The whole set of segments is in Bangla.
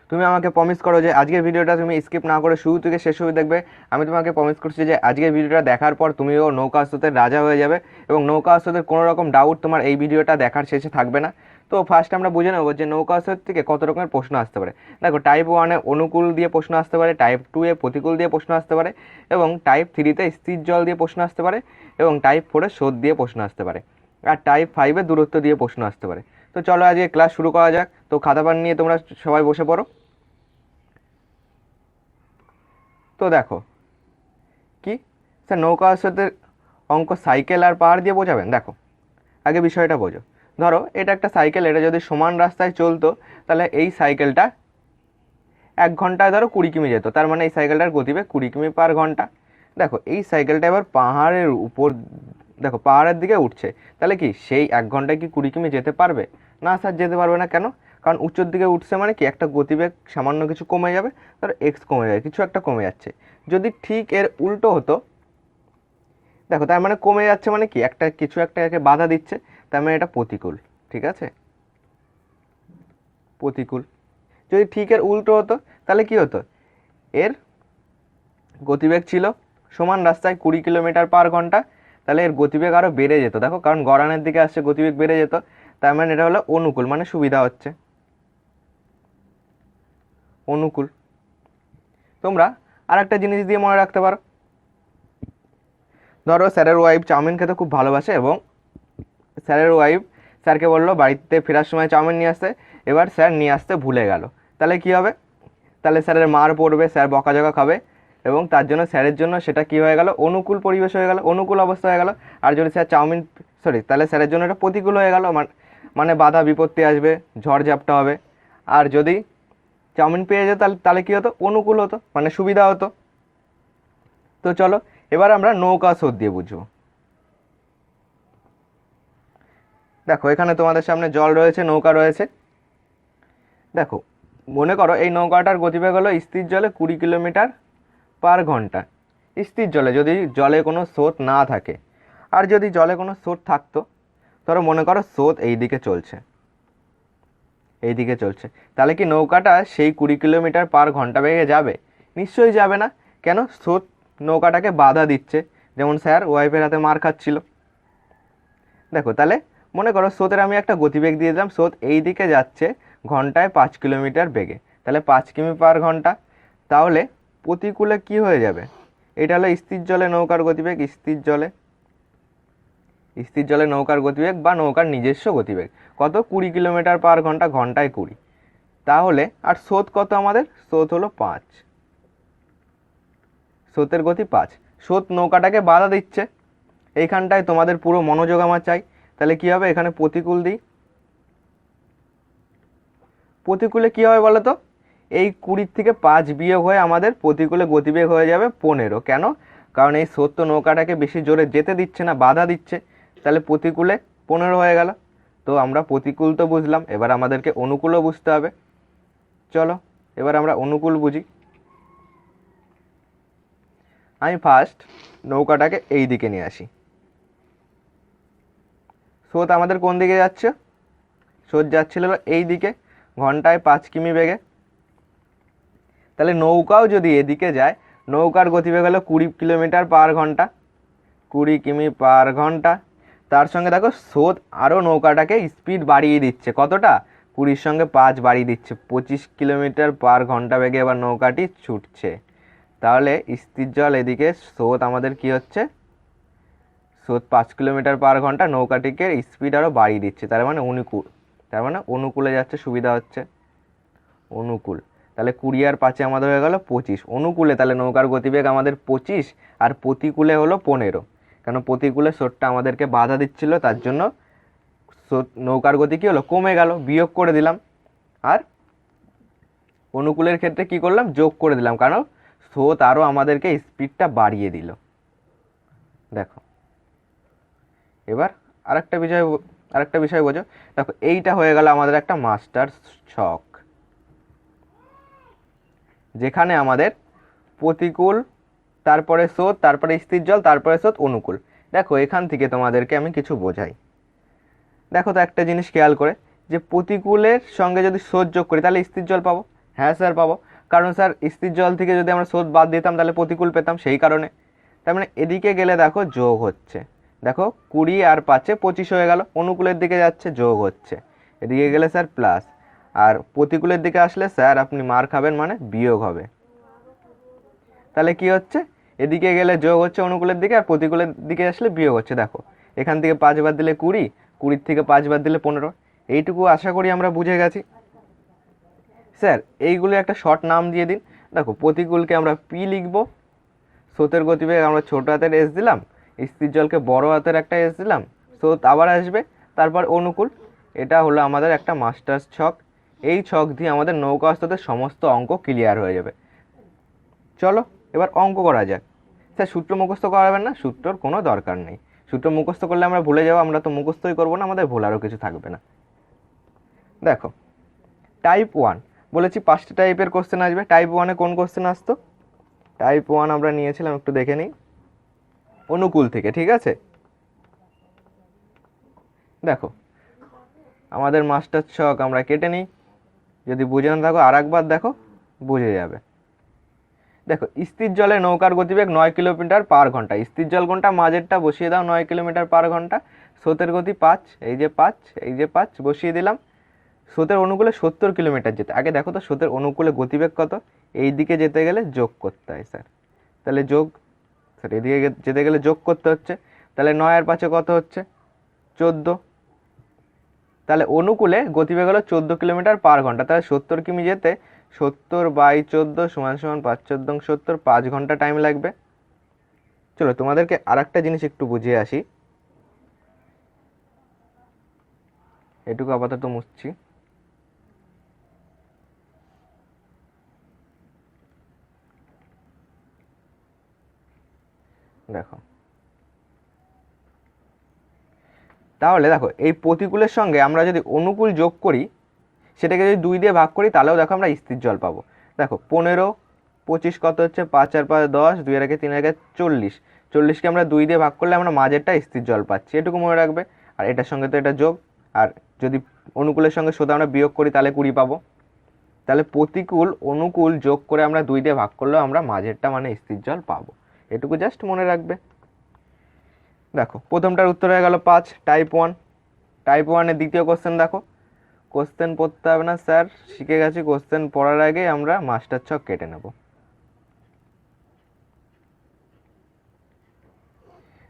তুমি আমাকে প্রমিস করো যে আজকের ভিডিওটা তুমি স্কিপ না করে শুরু থেকে শেষ অবধি দেখবে। আমি তোমাকে প্রমিস করছি যে আজকের ভিডিওটা দেখার পর তুমিও নৌকা স্রোতের রাজা হয়ে যাবে এবং নৌকা স্রোতের কোনো রকম ডাউট তোমার এই ভিডিওটা দেখার শেষে থাকবে না। তো ফার্স্ট আমরা বুঝে নেবো যে নৌকা স্রোত থেকে কত রকমের প্রশ্ন আসতে পারে। দেখো, টাইপ 1-এ অনুকূল দিয়ে প্রশ্ন আসতে পারে, টাইপ 2-এ প্রতিকূল দিয়ে প্রশ্ন আসতে পারে, এবং টাইপ 3-তে স্থির জল দিয়ে প্রশ্ন আসতে পারে, এবং টাইপ 4-এ স্রোত দিয়ে প্রশ্ন আসতে পারে, আর টাইপ 5-এ দূরত্ব দিয়ে প্রশ্ন আসতে পারে। তো চলো আজকে ক্লাস শুরু করা যাক। তো খাতা পান নিয়ে তোমরা সবাই বসে পড়ো। তো দেখো, কি স্যার নৌকা স্রোতের অঙ্ক সাইকেল আর পাহাড় দিয়ে বোঝাবেন? দেখো, আগে বিষয়টা বোঝো। ধরো এটা একটা সাইকেল, এটা যদি সমান রাস্তায় চলতো তাহলে এই সাইকেলটা 1 ঘন্টায় ধরো 20 কিমি যেত, তার মানে এই সাইকেলটার গতিবেগ 20 কিমি/ঘন্টা। দেখো এই সাইকেলটা এবার পাহাড়ের উপর, দেখো পাহাড়ের দিকে উঠছে, তাহলে কি সেই 1 ঘন্টায় কি 20 কিমি যেতে পারবে? না স্যার, যেতে পারবে না। কেন? কারণ উচ্চর দিকে উঠছে মানে কি একটা গতিবেগ সামান্য কিছু কমে যাবে, ধরো এক্স কমে যাবে, কিছু একটা কমে যাচ্ছে। যদি ঠিক এর উল্টো হতো, দেখো তার মানে কমে যাচ্ছে মানে কি একটা কিছু একটা একে বাধা দিচ্ছে, তার মানে এটা প্রতিকূল। ঠিক আছে, প্রতিকূল। যদি ঠিক এর উল্টো হতো তাহলে কি হতো? এর গতিবেগ ছিল সমান রাস্তায় 20 কিলোমিটার/ঘন্টা, তাহলে এর গতিবেগ আরও বেড়ে যেত। দেখো, কারণ গড়ানের দিকে আসছে, গতিবেগ বেড়ে যেত, তার মানে এটা হলো অনুকূল, মানে সুবিধা হচ্ছে, অনুকূল। তোমরা আর একটা জিনিস দিয়ে মনে রাখতে পারো। ধরো স্যারের ওয়াইফ চাউমিন খেতে খুব ভালোবাসে এবং স্যারের ওয়াইফ স্যারকে বললো বাড়িতে ফেরার সময় চাউমিন নিয়ে আসতে, এবার স্যার নিয়ে আসতে ভুলে গেল, তাহলে কি হবে? তাহলে স্যারের মার পড়বে, স্যার বকাঝকা খাবে, এবং তার জন্য স্যারের জন্য সেটা কি হয়ে গেল? অনুকূল পরিবেশ হয়ে গেল, অনুকূল অবস্থা হয়ে গেল। আর যদি স্যার চাউমিন, তাহলে স্যারের জন্য এটা প্রতিকূল হয়ে গেল, মানে বাধা বিপত্তি আসবে, ঝড় ঝাপটা হবে। আর যদি চাউমিন পেয়ে যেত তাহলে তাহলে কী হতো? অনুকূল হতো, মানে সুবিধা হতো। তো চলো এবার আমরা নৌকা স্রোত দিয়ে বুঝবো। দেখো এখানে তোমাদের সামনে জল রয়েছে, নৌকা রয়েছে। দেখো, মনে করো এই নৌকাটার গতিবেগ হলো স্থির জলে 20 কিলোমিটার/ঘন্টা। স্থির জলে, যদি জলে কোনো স্রোত না থাকে। আর যদি জলে কোনো স্রোত থাকতো, ধরো মনে করো স্রোত এই দিকে চলছে, এই দিকে চলছে, তাহলে কি নৌকাটা সেই 20 কিলোমিটার/ঘন্টা বেগে যাবে? নিশ্চয়ই যাবে না। কেন? স্রোত নৌকাটাকে বাধা দিচ্ছে, যেমন স্যার ওয়াইফের হাতে মার খাচ্ছিল। দেখো তাহলে মনে করো স্রোতের আমি একটা গতিবেগ দিয়ে দিলাম, স্রোত এই দিকে যাচ্ছে ঘন্টায় 5 কিলোমিটার বেগে, তাহলে 5 কিমি/ঘন্টা। তাহলে প্রতিকূলে কি হয়ে যাবে? এটা হলো স্থির জলে নৌকার গতিবেগ, স্থির জলে, স্থির জলে নৌকার গতিবেগ বা নৌকার নিজস্ব গতিবেগ কত? 20 কিলোমিটার/ঘন্টা, ঘন্টায় 20। তাহলে আর স্রোত কত আমাদের? স্রোত হলো 5, স্রোতের গতি 5। স্রোত নৌকাটাকে বাধা দিচ্ছে, এইখানটায় তোমাদের পুরো মনোযোগ আমার চাই। তাহলে কি হবে? এখানে প্রতিকূল দিই, প্রতিকূলে কি হবে বলো তো? এই 20 থেকে 5 বিয়োগ হয়ে আমাদের প্রতিকূলে গতিবেগ হয়ে যাবে 15। কেন? কারণ এই স্রোত তো নৌকাটাকে বেশি জোরে যেতে দিচ্ছে না, বাধা দিচ্ছে, তাহলে প্রতিকূলে 15 হয়ে গেল। তো আমরা প্রতিকূল তো বুঝলাম, এবার আমাদেরকে অনুকূলও বুঝতে হবে। চলো এবার আমরা অনুকূল বুঝি। আমি ফার্স্ট নৌকাটাকে এই দিকে নিয়ে আসি। স্রোত আমাদের কোন দিকে যাচ্ছে? স্রোত যাচ্ছিল এই দিকে ঘন্টায় 5 কিমি বেগে। তাহলে নৌকাও যদি এদিকে যায়, নৌকার গতিবেগ হলো 20 কিলোমিটার/ঘন্টা, 20 কিমি/ঘন্টা। তার সঙ্গে দেখো স্রোত আরও নৌকাটাকে স্পিড বাড়িয়ে দিচ্ছে, কতটা? 20-র সঙ্গে 5 বাড়িয়ে দিচ্ছে, 25 কিলোমিটার/ঘন্টা বেগে এবার নৌকাটি ছুটছে। তাহলে স্থির জল এদিকে, স্রোত আমাদের কি হচ্ছে? স্রোত 5 কিলোমিটার/ঘন্টা, নৌকাটিকে স্পিড আরও বাড়িয়ে দিচ্ছে, তার মানে অনুকূল, তার মানে অনুকূলে যাচ্ছে, সুবিধা হচ্ছে, অনুকূল। তাহলে 20 আর 5-এ আমাদের হয়ে গেল 25। অনুকূলে তাহলে নৌকার গতিবেগ আমাদের 25, আর প্রতিকূলে হলো 15, কেন? প্রতিকূলে স্রোতটা আমাদেরকে বাধা দিচ্ছিল, তার জন্য নৌকার গতি কী হলো? কমে গেল, বিয়োগ করে দিলাম। আর অনুকূলের ক্ষেত্রে কি করলাম? যোগ করে দিলাম, কারণ স্রোত আরও আমাদেরকে স্পিডটা বাড়িয়ে দিল। দেখো এবার আরেকটা বিষয় বোঝো। দেখো এইটা হয়ে গেল আমাদের একটা মাস্টার ছক, যেখানে আমাদের প্রতিকূল, তারপরে স্রোত, তারপরে স্থির জল, তারপরে স্রোত, অনুকূল। দেখো এখান থেকে তোমাদেরকে আমি কিছু বোঝাই। দেখো তো একটা জিনিস খেয়াল করে, যে প্রতিকূলের সঙ্গে যদি স্রোত যোগ করি তাহলে স্থির জল পাবো। হ্যাঁ স্যার পাবো, কারণ স্যার স্থির জল থেকে যদি আমরা স্রোত বাদ দিতাম তাহলে প্রতিকূল পেতাম, সেই কারণে। তার মানে এদিকে গেলে দেখো যোগ হচ্ছে, দেখো 20 আর 5-এ 25 হয়ে গেল, অনুকূলের দিকে যাচ্ছে যোগ হচ্ছে, এদিকে গেলে স্যার প্লাস, আর প্রতিকূলের দিকে আসলে স্যার আপনি মার খাবেন মানে বিয়োগ হবে। তাহলে কি হচ্ছে, এদিকে গেলে যোগ হচ্ছে অনুকূলের দিকে, আর প্রতিকূলের দিকে আসলে বিয়োগ হচ্ছে। দেখো এখান থেকে 5 বাদ দিলে 20, 20 থেকে 5 বাদ দিলে 15, এইটুকু আশা করি আমরা বুঝে গেছি। স্যার এইগুলো একটা শর্ট নাম দিয়ে দিন। দেখো প্রতিকূলকে আমরা পি লিখব, স্রোতের গতিবেগ আমরা ছোট হাতের এস দিলাম, স্থির জলকে বড় হাতের একটা এস দিলাম, স্রোত আবার আসবে, তারপর অনুকূল। এটা হলো আমাদের একটা মাস্টার্স ছক। এই ছক দিয়ে আমাদের নৌকা অস্ত্রের সমস্ত অঙ্ক ক্লিয়ার হয়ে যাবে। চলো এবার অঙ্ক করা যাক। স্যার সূত্র মুখস্থ করাবেন না? সূত্রর কোনো দরকার নেই, সূত্র মুখস্থ করলে আমরা ভুলে যাবো, আমরা তো মুখস্থই করবো না, আমাদের ভোলারও কিছু থাকবে না। দেখো টাইপ 1 বলেছি 5টা টাইপের কোশ্চেন আসবে। টাইপ 1-এ কোন কোশ্চেন আসতো? টাইপ 1 আমরা নিয়েছিলাম, একটু দেখে নিই, অনুকূল থেকে, ঠিক আছে। দেখো আমাদের মাস্টার ছক আমরা কেটে নিই, যদি বুঝে না থাকো আর একবার দেখো, বুঝে যাবে। দেখো স্থির জলে নৌকার গতিবেগ 9 কিলোমিটার পার ঘন্টা, স্থির জল কোনটা? মাঝেরটা, বসিয়ে দাও 9 কিলোমিটার পার ঘন্টা। স্রোতের গতি 5, এই যে 5, এই যে 5 বসিয়ে দিলাম। স্রোতের অনুকূলে 70 কিলোমিটার যেতে, আগে দেখো তো স্রোতের অনুকূলে গতিবেগ কত। এই দিকে যেতে গেলে যোগ করতে হয় স্যার, তাহলে যোগ, স্যার এদিকে যেতে গেলে যোগ করতে হচ্ছে, তাহলে 9 আর 5-এ কত হচ্ছে? 14। তাহলে অনুকূলে গতিবেগ হলো 14 কিলোমিটার পার ঘন্টা, তাহলে 70 কিমি যেতে 70/14 সমান সমান 5×14 70, 5 ঘন্টা টাইম লাগবে। চলো তোমাদেরকে আর একটা জিনিস একটু বুঝিয়ে আসি, এটুকু আপাতত মুছছি। দেখো তাহলে দেখো এই প্রতিকূলের সঙ্গে আমরা যদি অনুকূল যোগ করি, সেটাকে যদি 2 দিয়ে ভাগ করি, তাহলেও দেখো আমরা স্থির জল পাবো। দেখো 15, 25 কত হচ্ছে? 5 আর 5 10, 2 আর 1 3 আর 1 40, 40কে আমরা 2 দিয়ে ভাগ করলে আমরা মাঝেরটা স্থির জল পাচ্ছি, এটুকু মনে রাখবে। আর এটার সঙ্গে তো এটা যোগ, আর যদি অনুকূলের সঙ্গে সোজা আমরা বিয়োগ করি তাহলে 20 পাবো। তাহলে প্রতিকূল অনুকূল যোগ করে আমরা 2 দিয়ে ভাগ করলেও আমরা মাঝেরটা মানে স্থির জল পাবো, এটুকু জাস্ট মনে রাখবে। দেখো প্রথমটার উত্তর হয়ে গেল 5, টাইপ 1। টাইপ 1-এর দ্বিতীয় কোশ্চেন দেখো, কোশ্চেন পড়তে হবে না স্যার, শিখে গেছি, কোশ্চেন পড়ার আগে আমরা মাস্টার ছক কেটে নেব।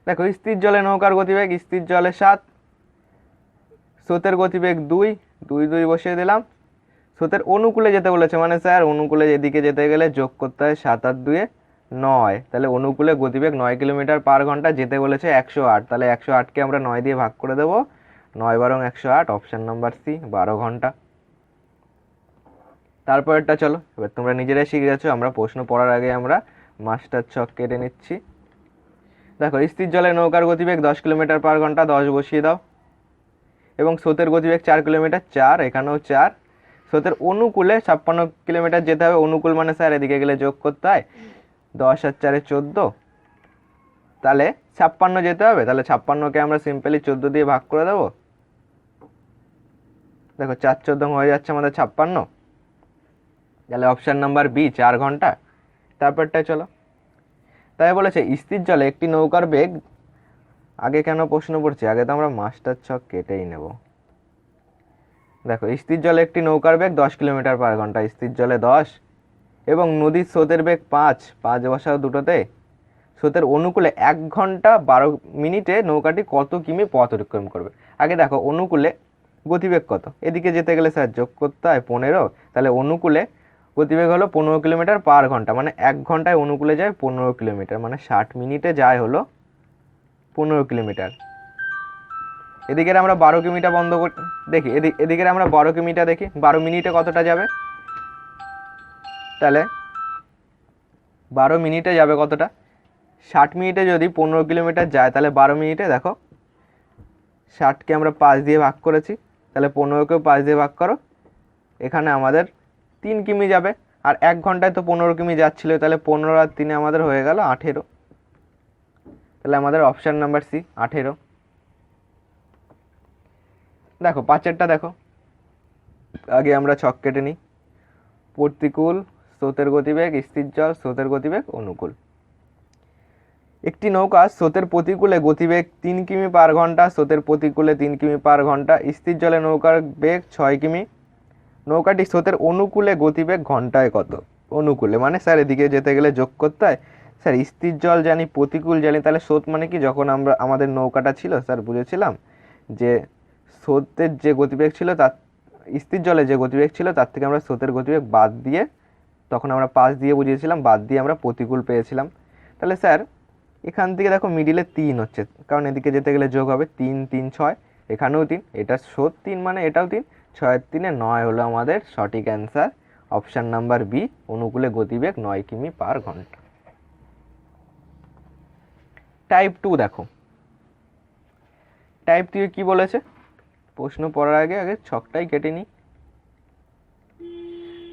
দেখো স্থির জলে নৌকার গতিবেগ, স্থির জলে 7, স্রোতের গতিবেগ 2, 2 2 বসিয়ে দিলাম। স্রোতের অনুকূলে যেতে বলেছে, মানে স্যার অনুকূলে এদিকে যেতে গেলে যোগ করতে হয়, 7 আর 2 9, তাহলে অনুকূলে গতিবেগ 9 কিলোমিটার পার ঘন্টা, যেতে বলেছে 108, তাহলে 108কে আমরা 9 দিয়ে ভাগ করে দেবো, 9 বারং 108, অপশান নাম্বার সি 12 ঘন্টা। তারপরেরটা চলো, এবার তোমরা নিজেরাই শিখে গেছো, আমরা প্রশ্ন পড়ার আগে আমরা মাস্টার ছক কেটে নিচ্ছি। দেখো স্থির জলে নৌকার গতিবেগ 10 কিলোমিটার পার ঘন্টা, 10 বসিয়ে দাও, এবং স্রোতের গতিবেগ 4 কিলোমিটার, 4, এখানেও 4। স্রোতের অনুকূলে 56 কিলোমিটার যেতে হবে, অনুকূল মানে স্যার এদিকে গেলে যোগ করতে হয়, 10 আর 4 14, তাহলে 56 যেতে হবে, তাহলে 56কে আমরা সিম্পলি 14 দিয়ে ভাগ করে দেবো। দেখো 4 14 হয়ে যাচ্ছে আমাদের 56, তাহলে অপশান নাম্বার বি 4 ঘন্টা। তারপরটা চলো, তাই বলেছে স্থির জলে একটি নৌকার বেগ, আগে কেন প্রশ্ন পড়ছে, আগে তো আমরা মাস্টার ছক কেটেই নেব। দেখো স্থির জলে একটি নৌকার বেগ 10 কিলোমিটার পার ঘন্টা, স্থির জলে 10, এবং নদীর স্রোতের বেগ 5, 5 বসাও দুটোতে। স্রোতের অনুকূলে 1 ঘন্টা 12 মিনিটে নৌকাটি কত কিমি পথ অতিক্রম করবে। আগে দেখো অনুকূলে গতিবেগ কত, এদিকে যেতে গেলে স্যার যোগ করতে হয় 15, তাহলে অনুকূলে গতিবেগ হলো 15 কিলোমিটার পার ঘন্টা, মানে 1 ঘন্টায় অনুকূলে যায় 15 কিলোমিটার, মানে 60 মিনিটে যায় হলো 15 কিলোমিটার। এদিকে আমরা 12 কিমিটা বন্ধ করি, দেখি এদিকে আমরা 12 কিমিটা দেখি, 12 মিনিটে কতটা যাবে, তাহলে 12 মিনিটে যাবে কতটা? 60 মিনিটে যদি 15 কিলোমিটার যায়, তাহলে 12 মিনিটে দেখো 60কে আমরা 5 দিয়ে ভাগ করেছি, তাহলে 15কেও 5 দিয়ে ভাগ করো, এখানে আমাদের 3 কিমি যাবে, আর 1 ঘন্টায় তো 15 কিমি যাচ্ছিল, তাহলে 15 আর 3 আমাদের হয়ে গেল 18, তাহলে আমাদের অপশান নাম্বার সি 18। দেখো 5এরটা দেখো, আগে আমরা ছক কেটে নিই। প্রতিকূল, স্রোতের গতিবেগ স্থির জল, স্রোতের গতিবেগ অনুকূল। একটি নৌকা স্রোতের প্রতিকূলে গতিবেগ 3 কিমি পার ঘন্টা, স্রোতের প্রতিকূলে 3 কিমি পার ঘন্টা, স্থির জলে নৌকার বেগ 6 কিমি। নৌকাটি স্রোতের অনুকূলে গতিবেগ ঘন্টায় কত? অনুকূলে মানে স্যার এদিকে যেতে গেলে যোগ করতে হয়। স্যার স্থির জল জানি, প্রতিকূল জানি, তাহলে স্রোত মানে কি, যখন আমরা আমাদের নৌকাটা ছিল স্যার বুঝেছিলাম যে স্রোতের যে গতিবেগ ছিল তার, স্থির জলে যে গতিবেগ ছিল তার থেকে আমরা স্রোতের গতিবেগ বাদ দিয়ে, তখন আমরা পাশ দিয়ে বুঝিয়েছিলাম, বাদ দিয়ে আমরা প্রতিকূল পেয়েছিলাম। তাহলে স্যার এখান থেকে দেখো মিডিলে 3 হচ্ছে, কারণ এদিকে যেতে গেলে যোগ হবে, 3 3 6, এখানেও 3, এটা স্রোত 3 মানে এটাও 3, 6 3 9 হলো আমাদের সঠিক অ্যান্সার, অপশান নাম্বার বি, অনুকূলে গতিবেগ 9 কিমি পার ঘন্টা। টাইপ 2 দেখো, টাইপ 2 কি বলেছে, প্রশ্ন পড়ার আগে আগে ছকটাই কেটে নিই।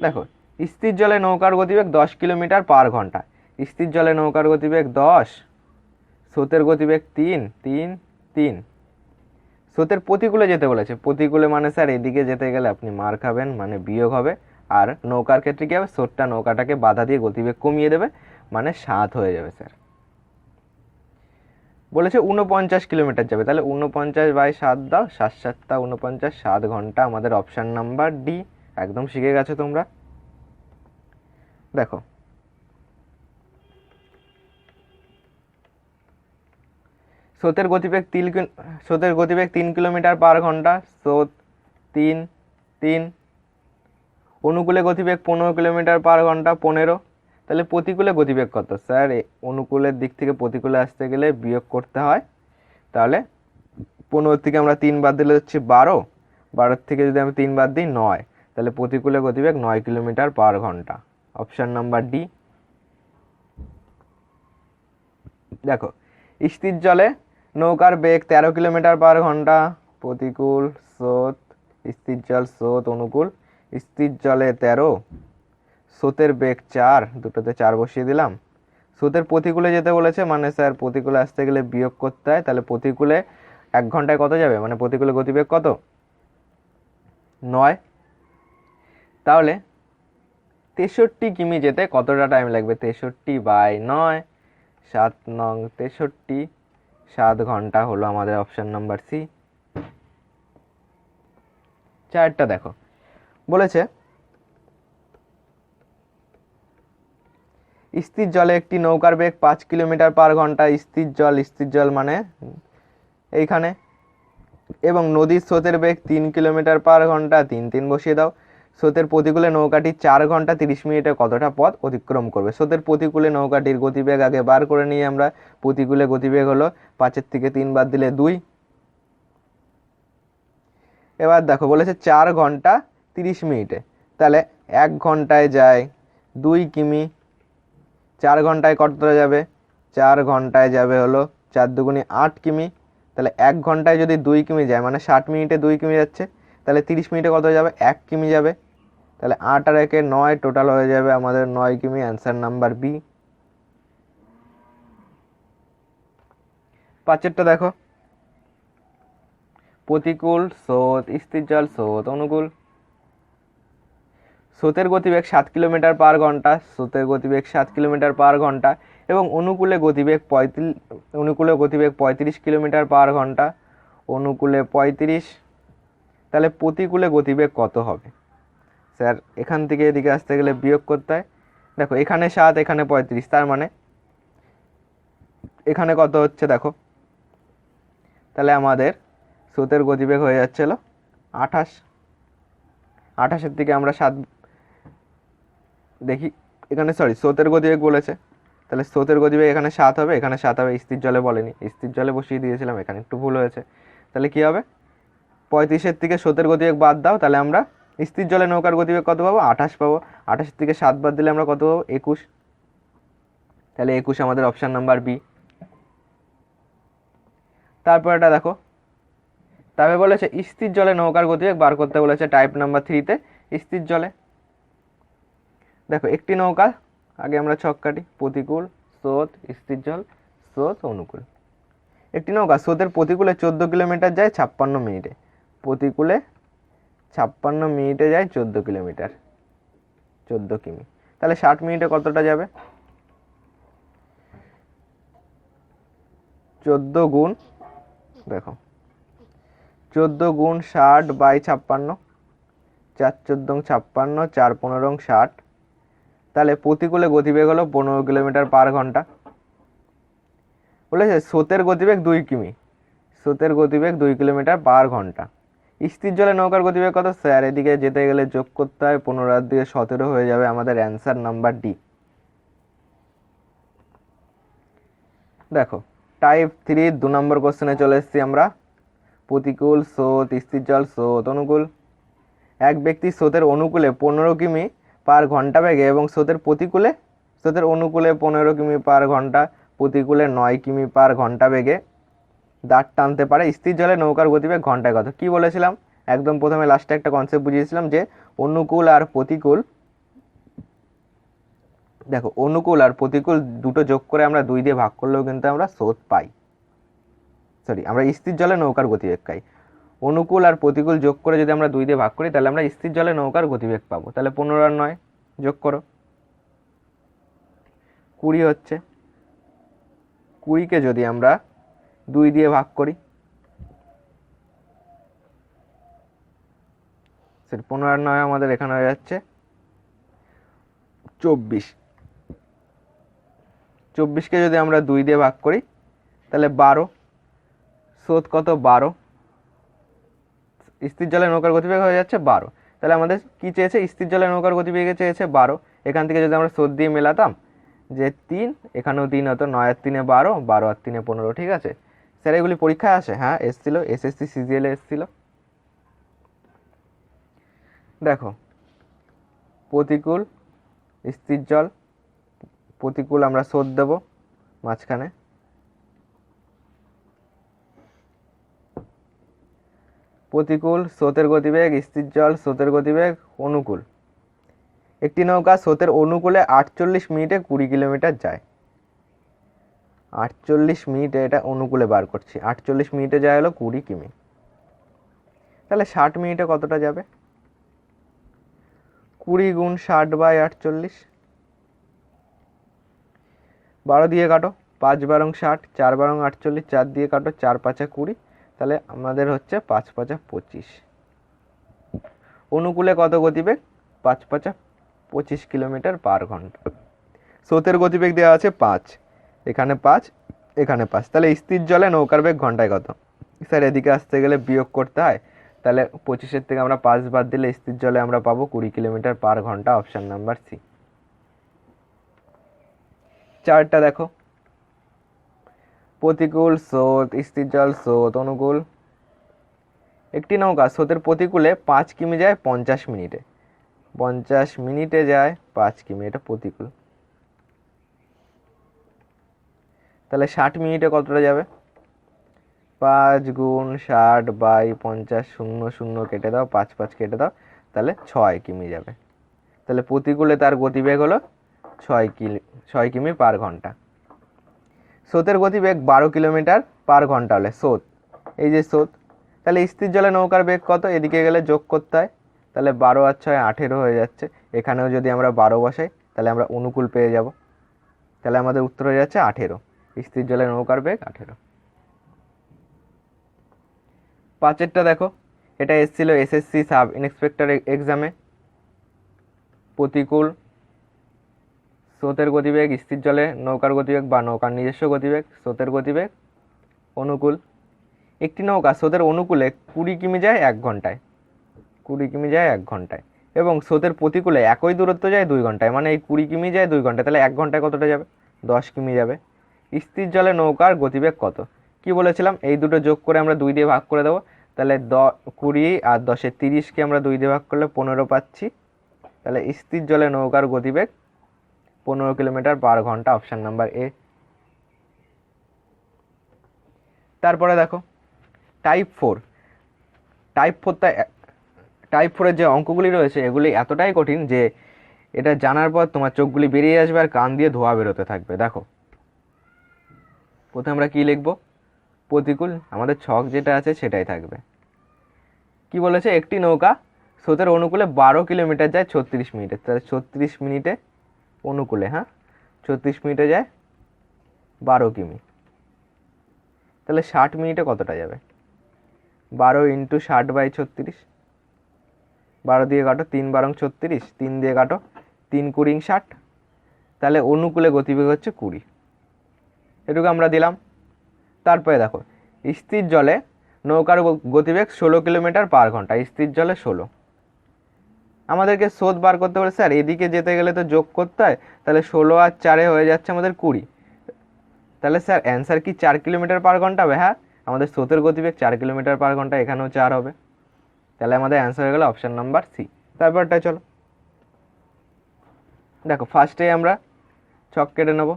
দেখো স্থির জলে নৌকার গতিবেগ 10 কিলোমিটার পার ঘন্টা, স্থির জলে নৌকার গতিবেগ 10, স্রোতের গতিবেগ 3 3 3। স্রোতের প্রতিকূলে যেতে বলেছে, প্রতিকূলে মানে স্যার এদিকে যেতে গেলে আপনি মার খাবেন, মানে বিয়োগ হবে, আর নৌকার ক্ষেত্রে কী হবে, স্রোতটা নৌকাটাকে বাধা দিয়ে গতিবেগ কমিয়ে দেবে, মানে 7 হয়ে যাবে স্যার। বলেছে 49 কিলোমিটার যাবে, তাহলে 49/7 দাও, 7 7 49, 7 ঘন্টা, আমাদের অপশান নাম্বার ডি। একদম শিখে গেছো তোমরা। দেখো স্রোতের গতিবেগ 3 কিলোমিটার পার ঘন্টা, স্রোত 3 3। অনুকূলে গতিবেগ 15 কিলোমিটার পার ঘন্টা, 15। তাহলে প্রতিকূলে গতিবেগ কত? স্যার অনুকূলের দিক থেকে প্রতিকূলে আসতে গেলে বিয়োগ করতে হয়, তাহলে 15 থেকে আমরা 3 বাদ দিলে হচ্ছে 12, 12 থেকে যদি আমি 3 বাদ দিই 9, তাহলে প্রতিকূলে গতিবেগ 9 কিলোমিটার পার ঘন্টা, অপশান নাম্বার ডি। দেখো স্থির জলে নৌকার বেগ 13 কিলোমিটার পার ঘন্টা, প্রতিকূল, স্রোত, স্থির জল, স্রোত, অনুকূল। স্থির জলে 13, স্রোতের বেগ 4, দুটোতে 4 বসিয়ে দিলাম। স্রোতের প্রতিকূলে যেতে বলেছে, মানে স্যার প্রতিকূলে আসতে গেলে বিয়োগ করতে হয়, তাহলে প্রতিকূলে 1 ঘন্টায় কত যাবে, মানে প্রতিকূলে গতিবেগ কত? 9। তাহলে 63 কিমি যেতে কতটা টাইম লাগবে? 63/9, 7 নং 63, 7 ঘন্টা হলো আমাদের অপশান নাম্বার সি। চারটা দেখো, বলেছে স্থির জলে একটি নৌকার বেগ 5 কিলোমিটার পার ঘন্টা, স্থির জল মানে এইখানে, এবং নদীর স্রোতের বেগ 3 কিলোমিটার পার ঘন্টা, 3 3 বসিয়ে দাও। স্রোতের প্রতিকূলে নৌকাটি 4 ঘন্টা 30 মিনিটে কতটা পথ অতিক্রম করবে? স্রোতের প্রতিকূলে নৌকাটির গতিবেগ আগে বার করে নিয়ে আমরা, প্রতিকূলে গতিবেগ হলো 5 থেকে 3 বাদ দিলে 2। এবার দেখো বলেছে 4 ঘন্টা 30 মিনিটে, তাহলে 1 ঘন্টায় যায় 2 কিমি, 4 ঘন্টায় কতটা যাবে? 4 ঘন্টায় যাবে হলো 4 দুগুণে 8 কিমি, তাহলে 1 ঘন্টায় যদি 2 কিমি যায় মানে 60 মিনিটে 2 কিমি যাচ্ছে, তাহলে 30 মিনিটে কত যাবে? 1 কিমি যাবে, তাহলে 8 আর 1 9, টোটাল হয়ে যাবে আমাদের 9 কিমি, অ্যান্সার নাম্বার বি। 5এরটা দেখো, প্রতিকূল, স্রোত, স্থির জল, স্রোত, অনুকূল। স্রোতের গতিবেগ 7 কিলোমিটার পার ঘন্টা, স্রোতের গতিবেগ 7 কিলোমিটার পার ঘন্টা, এবং অনুকূলে গতিবেগ 35 কিলোমিটার পার ঘন্টা, অনুকূলে 35। তাহলে প্রতিকূলে গতিবেগ কত হবে? স্যার এখান থেকে এদিকে আসতে গেলে বিয়োগ করতে হয়। দেখো এখানে 7, এখানে 35, তার মানে এখানে কত হচ্ছে দেখো, তাহলে আমাদের স্রোতের গতিবেগ হয়ে যাচ্ছিল 28। 28-এর থেকে আমরা 7 দেখি, এখানে স্রোতের গতিবেগ বলেছে, তাহলে স্রোতের গতিবেগ এখানে 7 হবে, এখানে 7 হবে, স্থির জলে বলেনি, স্থির জলে বসিয়ে দিয়েছিলাম, এখানে একটু ভুল হয়েছে। তাহলে কি হবে? 35-এর থেকে স্রোতের গতিবেগ বাদ দাও, তাহলে আমরা স্থির জলে নৌকার গতিবেগ কত পাবো? 28 পাবো। 28-এর থেকে 7 বাদ দিলে আমরা কত পাবো? 21। তাহলে 21 আমাদের অপশান নাম্বার বি। তারপর এটা দেখো, তবে বলেছে স্থির জলে নৌকার গতিবেগ বার করতে বলেছে টাইপ নাম্বার 3-তে। স্থির জলে দেখো একটি নৌকা, আগে আমরা ছক কাটি, প্রতিকূল, স্রোত, স্থির জল, স্রোত, অনুকূল। একটি নৌকা স্রোতের প্রতিকূলে 14 কিলোমিটার যায় 56 মিনিটে, প্রতিকূলে 56 মিনিটে যায় 14 কিলোমিটার। 14 কিমি। তাহলে 60 মিনিটে কতটা যাবে? 14 গুণ, দেখো 14 গুণ 60 বাই 56, 4 14 56, 4 15 60। তাহলে প্রতিকূলে গতিবেগ হলো 15 কিলোমিটার পার ঘন্টা। বলেছে স্রোতের গতিবেগ 2 কিমি, স্রোতের গতিবেগ 2 কিলোমিটার পার ঘন্টা। স্থির জলে নৌকার গতিবেগ কত? স্যার এদিকে যেতে গেলে যোগ করতে হয়, 15 আর দিকে 17 হয়ে যাবে আমাদের অ্যান্সার নাম্বার ডি। দেখো টাইপ 3 2 নম্বর কোশ্চেনে চলে এসেছি আমরা। প্রতিকূল স্রোত, স্থির জল, স্রোত, অনুকূল। এক ব্যক্তি স্রোতের অনুকূলে 15 কিমি পার ঘন্টা বেগে এবং স্রোতের অনুকূলে 15 কিমি পার ঘন্টা, প্রতিকূলে 9 কিমি পার ঘন্টা বেগে দাঁড় টানতে পারে। স্থির জলে নৌকার গতিবেগ ঘন্টায় কত? কি বলেছিলাম? একদম প্রথমে লাস্টে একটা কনসেপ্ট বুঝিয়েছিলাম যে অনুকূল আর প্রতিকূল, দেখো অনুকূল আর প্রতিকূল দুটো যোগ করে আমরা 2 দিয়ে ভাগ করলেও কিন্তু আমরা স্রোত পাই, সরি আমরা স্থির জলে নৌকার গতিবেগ পাই। অনুকূল আর প্রতিকূল যোগ করে যদি আমরা 2 দিয়ে ভাগ করি তাহলে আমরা স্থির জলে নৌকার গতিবেগ পাবো। তাহলে 15 আর 9 যোগ করো, 20 হচ্ছে। 20কে যদি আমরা 2 দিয়ে ভাগ করি, 15 আর 9 আমাদের এখানে হয়ে যাচ্ছে 24। 24কে যদি আমরা 2 দিয়ে ভাগ করি তাহলে 12। স্রোত কত? 12। স্থির জলে নৌকার গতিবেগ হয়ে যাচ্ছে 12। তাহলে আমাদের কি চেয়েছে? স্থির জলে নৌকার গতিবেগে চেয়েছে 12। এখান থেকে যদি আমরা স্রোত দিয়ে মেলাতাম যে 3, এখানেও 3 হতো, 9 আর 3 12, 12 আর 3 15, ঠিক আছে। স্যার এগুলি পরীক্ষায় আসে? হ্যাঁ এসেছিল, এসএসসি সিজিএল এসেছিল। দেখো প্রতিকূল, স্থির জল, প্রতিকূল আমরা স্রোত দেব মাঝখানে, প্রতিকূল স্রোতের গতিবেগ, স্থির জল স্রোতের গতিবেগ, অনুকূল। একটি নৌকা স্রোতের অনুকূলে 48 মিনিটে 20 কিলোমিটার যায়। 48 মিনিটে, এটা অনুকূলে বার করছি, 48 মিনিটে যায় হলো 20 কিমি। তাহলে 60 মিনিটে কতটা যাবে? 20 গুণ 60 বাই 48, 12 দিয়ে কাটো, 5 12 60, 4 12 48, 4 দিয়ে কাটো, 4 5 20, তাহলে আমাদের হচ্ছে 5 5 25। অনুকূলে কত গতিবেগ? 5 5 25 কিলোমিটার পার ঘন্টা। স্রোতের গতিবেগ দেওয়া আছে 5, এখানে 5, এখানে 5। তাহলে স্থির জলে নৌকার বেগ ঘন্টায় কত? স্যার এদিকে আসতে গেলে বিয়োগ করতে হয়, তাহলে 25-এর থেকে আমরা 5 বাদ দিলে স্থির জলে আমরা পাবো 20 কিলোমিটার পার ঘন্টা, অপশন নাম্বার সি। চারটা দেখো, প্রতিকূল স্রোত, স্থির জল স্রোত, অনুকূল। একটি নৌকা স্রোতের প্রতিকূলে 5 কিমি যায় 50 মিনিটে, 50 মিনিটে যায় 5 কিমি, এটা প্রতিকূল। তাহলে 60 মিনিটে কতটা যাবে? 5 গুণ 60 বাই 50, 0 0 কেটে দাও, 5 5 কেটে দাও, তাহলে 6 কিমি যাবে। তাহলে প্রতিকূলে তার গতিবেগ হলো 6 কিমি পার ঘন্টা। স্রোতের গতিবেগ 12 কিলোমিটার পার ঘন্টা হলে স্রোত, এই যে স্রোত, তাহলে স্থির জলে নৌকার বেগ কত? এদিকে গেলে যোগ করতে হয়, তাহলে 12 আর 6 18 হয়ে যাচ্ছে। এখানেও যদি আমরা 12 বসাই তাহলে আমরা অনুকূল পেয়ে যাব, তাহলে আমাদের উত্তর হয়ে যাচ্ছে 18। স্থির জলে নৌকার বেগ 18। পাঁচেরটা দেখো, এটা এসেছিল এসএসসি সাব ইন্সপেক্টর এক্সামে। প্রতিকূল স্রোতের গতিবেগ, স্থির জলে নৌকার গতিবেগ বা নৌকার নিজস্ব গতিবেগ, স্রোতের গতিবেগ, অনুকূল। একটি নৌকা স্রোতের অনুকূলে 20 কিমি যায় 1 ঘন্টায়, 20 কিমি যায় 1 ঘন্টায়, এবং স্রোতের প্রতিকূলে একই দূরত্ব যায় 2 ঘন্টায়, মানে এই 20 কিমি যায় 2 ঘন্টায়, তাহলে 1 ঘন্টায় কতটা যাবে? 10 কিমি যাবে। স্থির জলে নৌকার গতিবেগ কত? কি বলেছিলাম? এই দুটো যোগ করে আমরা 2 দিয়ে ভাগ করে দেবো, তাহলে 20 আর 10-এ 30কে আমরা 2 দিয়ে ভাগ করলে 15 পাচ্ছি। তাহলে স্থির জলে নৌকার গতিবেগ 15 কিলোমিটার পার ঘন্টা, অপশন নাম্বার এ। তারপরে দেখো টাইপ 4। টাইপ 4-এর যে অঙ্কগুলি রয়েছে এগুলি এতটাই কঠিন যে এটা জানার পর তোমার চোখগুলি বেরিয়ে আসবে আর কান দিয়ে ধোঁয়া বেরোতে থাকবে। দেখো প্রথমে আমরা কি লিখব? প্রতিকূল, আমাদের ছক যেটা আছে সেটাই থাকবে। কি বলেছে? একটি নৌকা স্রোতের অনুকূলে 12 কিলোমিটার যায় 36 মিনিটে, তাহলে 36 মিনিটে অনুকূলে, হ্যাঁ 36 মিনিটে যায় 12 কিমি, তাহলে 60 মিনিটে কতটা যাবে? 12 ইন্টু 60/36, 12 দিয়ে কাটো, 3 12 36, 3 দিয়ে কাটো, 3 20 60, তাহলে অনুকূলে গতিবেগ হচ্ছে 20। এটুকু আমরা দিলাম। তারপরে দেখো স্থির জলে নৌকার গতিবেগ 16 কিলোমিটার পার ঘন্টা, স্থির জলে 16। আমাদেরকে স্রোত বার করতে বলে স্যার এদিকে যেতে গেলে তো যোগ করতে হয়, তাহলে 16 আর 4 হয়ে যাচ্ছে আমাদের 20। তাহলে স্যার অ্যান্সার কি 4 কিলোমিটার পার ঘন্টা হবে? হ্যাঁ, আমাদের স্রোতের গতিবেগ 4 কিলোমিটার পার ঘন্টা, এখানেও 4 হবে। তাহলে আমাদের অ্যান্সার হয়ে গেল অপশান নাম্বার সি। তারপরটা চলো দেখো, ফার্স্টে আমরা ছক কেটে নেব।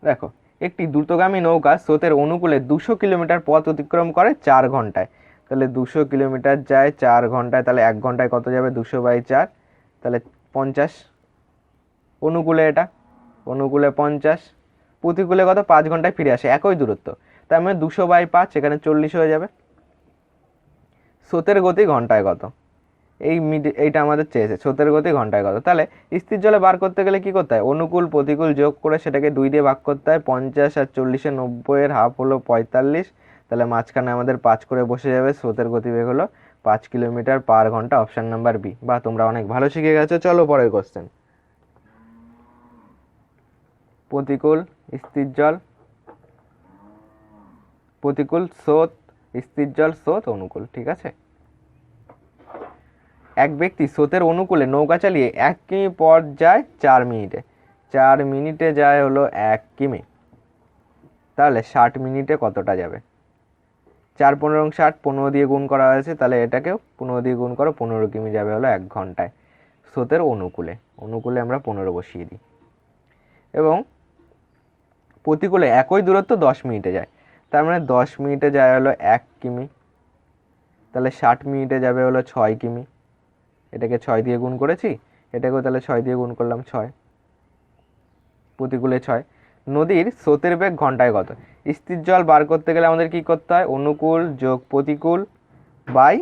দেখো একটি দ্রুতগামী নৌকা স্রোতের অনুকূলে 200 কিলোমিটার পথ অতিক্রম করে 4 ঘন্টায়, তাহলে 200 কিলোমিটার যায় 4 ঘন্টায়, তাহলে 1 ঘন্টায় কত যাবে? 200/4, তাহলে 50। অনুকূলে এটা, অনুকূলে 50, প্রতিকূলে কত? 5 ঘন্টায় ফিরে আসে, একই দূরত্ব, তার মানে 200/5, এখানে 40 হয়ে যাবে। স্রোতের গতি ঘন্টায় কত? এইটা আমাদের চেয়েছে, স্রোতের গতি ঘন্টায় কত। তাহলে স্থির জলে বার করতে গেলে কি করতে হয়? অনুকূল প্রতিকূল যোগ করে সেটাকে 2 দিয়ে ভাগ করতে হয়। 50 আর 40-এ 90-এর হাফ হলো 45, তাহলে মাঝখানে আমাদের 5 করে বসে যাবে। স্রোতের গতিবেগ হলো 5 কিলোমিটার পার ঘন্টা, অপশান নাম্বার বি। বা তোমরা অনেক ভালো শিখে গেছো। চলো পরের কোশ্চেন। প্রতিকূল স্থির জল, প্রতিকূল স্রোত, স্থির জল স্রোত, অনুকূল, ঠিক আছে। এক ব্যক্তি স্রোতের অনুকূলে নৌকা চালিয়ে 1 কিমি পথ যায় 4 মিনিটে, 4 মিনিটে যায় হলো 1 কিমি, তাহলে 60 মিনিটে কতটা যাবে? 4 15 60, 15 দিয়ে গুণ করা হয়েছে, তাহলে এটাকেও 15 দিয়ে গুণ করো, 15 কিমি যাবে হলো 1 ঘন্টায়। স্রোতের অনুকূলে, অনুকূলে আমরা 15 বসিয়ে দিই। এবং প্রতিকূলে একই দূরত্ব 10 মিনিটে যায়, তার মানে 10 মিনিটে যায় হলো 1 কিমি, তাহলে 60 মিনিটে যাবে হলো 6 কিমি। এটাকে 6 দিয়ে গুণ করেছি, এটাকেও তাহলে 6 দিয়ে গুণ করলাম, 6, প্রতিকূলে 6। নদীর স্রোতের বেগ ঘন্টায় কত? স্থির জল বার করতে গেলে আমাদের কি করতে হয়? অনুকূল যোগ প্রতিকূল বাই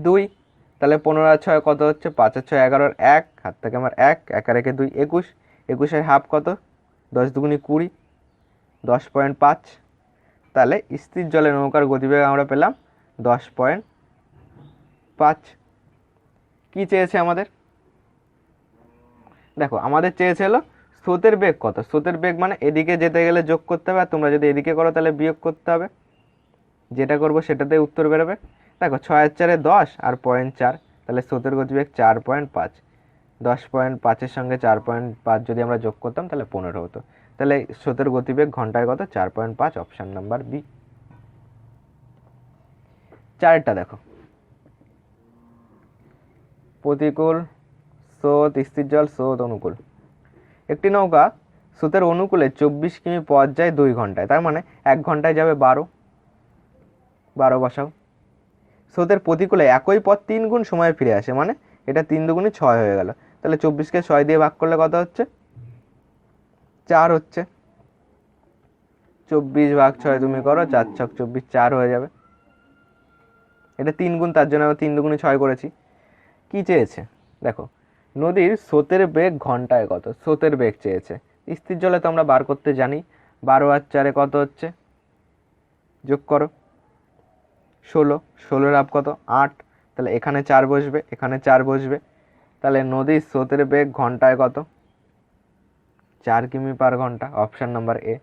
2, তাহলে 15 আর 6 কত হচ্ছে? 5 আর 6 11, 1 হাত থেকে আমার 1, 1 আর 1 2, 21, 21-এর হাফ কত? 10 দুগুণে 20, 10.5, তাহলে স্থির জলে নৌকার গতিবেগ আমরা পেলাম 10.5। কি চেয়েছে আমাদের? দেখো আমাদের চেয়েছে হলো স্রোতের বেগ কত। স্রোতের বেগ মানে এদিকে যেতে গেলে যোগ করতে হবে, আর তোমরা যদি এদিকে করো তাহলে বিয়োগ করতে হবে। যেটা করবো সেটাতে উত্তর বেরোবে। দেখো 6 আর 4-এ 10 আর 0.4, তাহলে স্রোতের গতিবেগ 4.5। 10.5-এর সঙ্গে 4.5 যদি আমরা যোগ করতাম তাহলে 15 হতো। তাহলে স্রোতের গতিবেগ ঘন্টায় কত? 4.5, অপশান নাম্বার বি। চারটা দেখো, প্রতিকূল স্রোত, স্থির জল স্রোত, অনুকূল। একটি নৌকা স্রোতের অনুকূলে 24 কিমি পথ যায় 2 ঘন্টায়, তার মানে 1 ঘন্টায় যাবে 12, 12 বসাও। স্রোতের প্রতিকূলে একই পথ 3 গুণ সময়ে ফিরে আসে, মানে এটা 3 দুগুণে 6 হয়ে গেল, তাহলে 24-কে 6 দিয়ে ভাগ করলে কত হচ্ছে? 4 হচ্ছে। 24/6 তুমি করো, 4 ছক 24, 4 হয়ে যাবে। এটা 3 গুণ, তার জন্য 3 দুগুণে 6 করেছি। কি চেয়েছে দেখো, নদীর স্রোতের বেগ ঘন্টায় কত? স্রোতের বেগ চেয়েছে। স্থির জলে তো আমরা বার করতে জানি, 12 আর 4-এ কত হচ্ছে? যোগ করো, 16, 16-এর হাফ কত? 8, তাহলে এখানে 4 বসবে, এখানে 4 বসবে, তাহলে নদীর স্রোতের বেগ ঘন্টায় কত? 4 কিমি পার ঘন্টা, অপশান নাম্বার এ।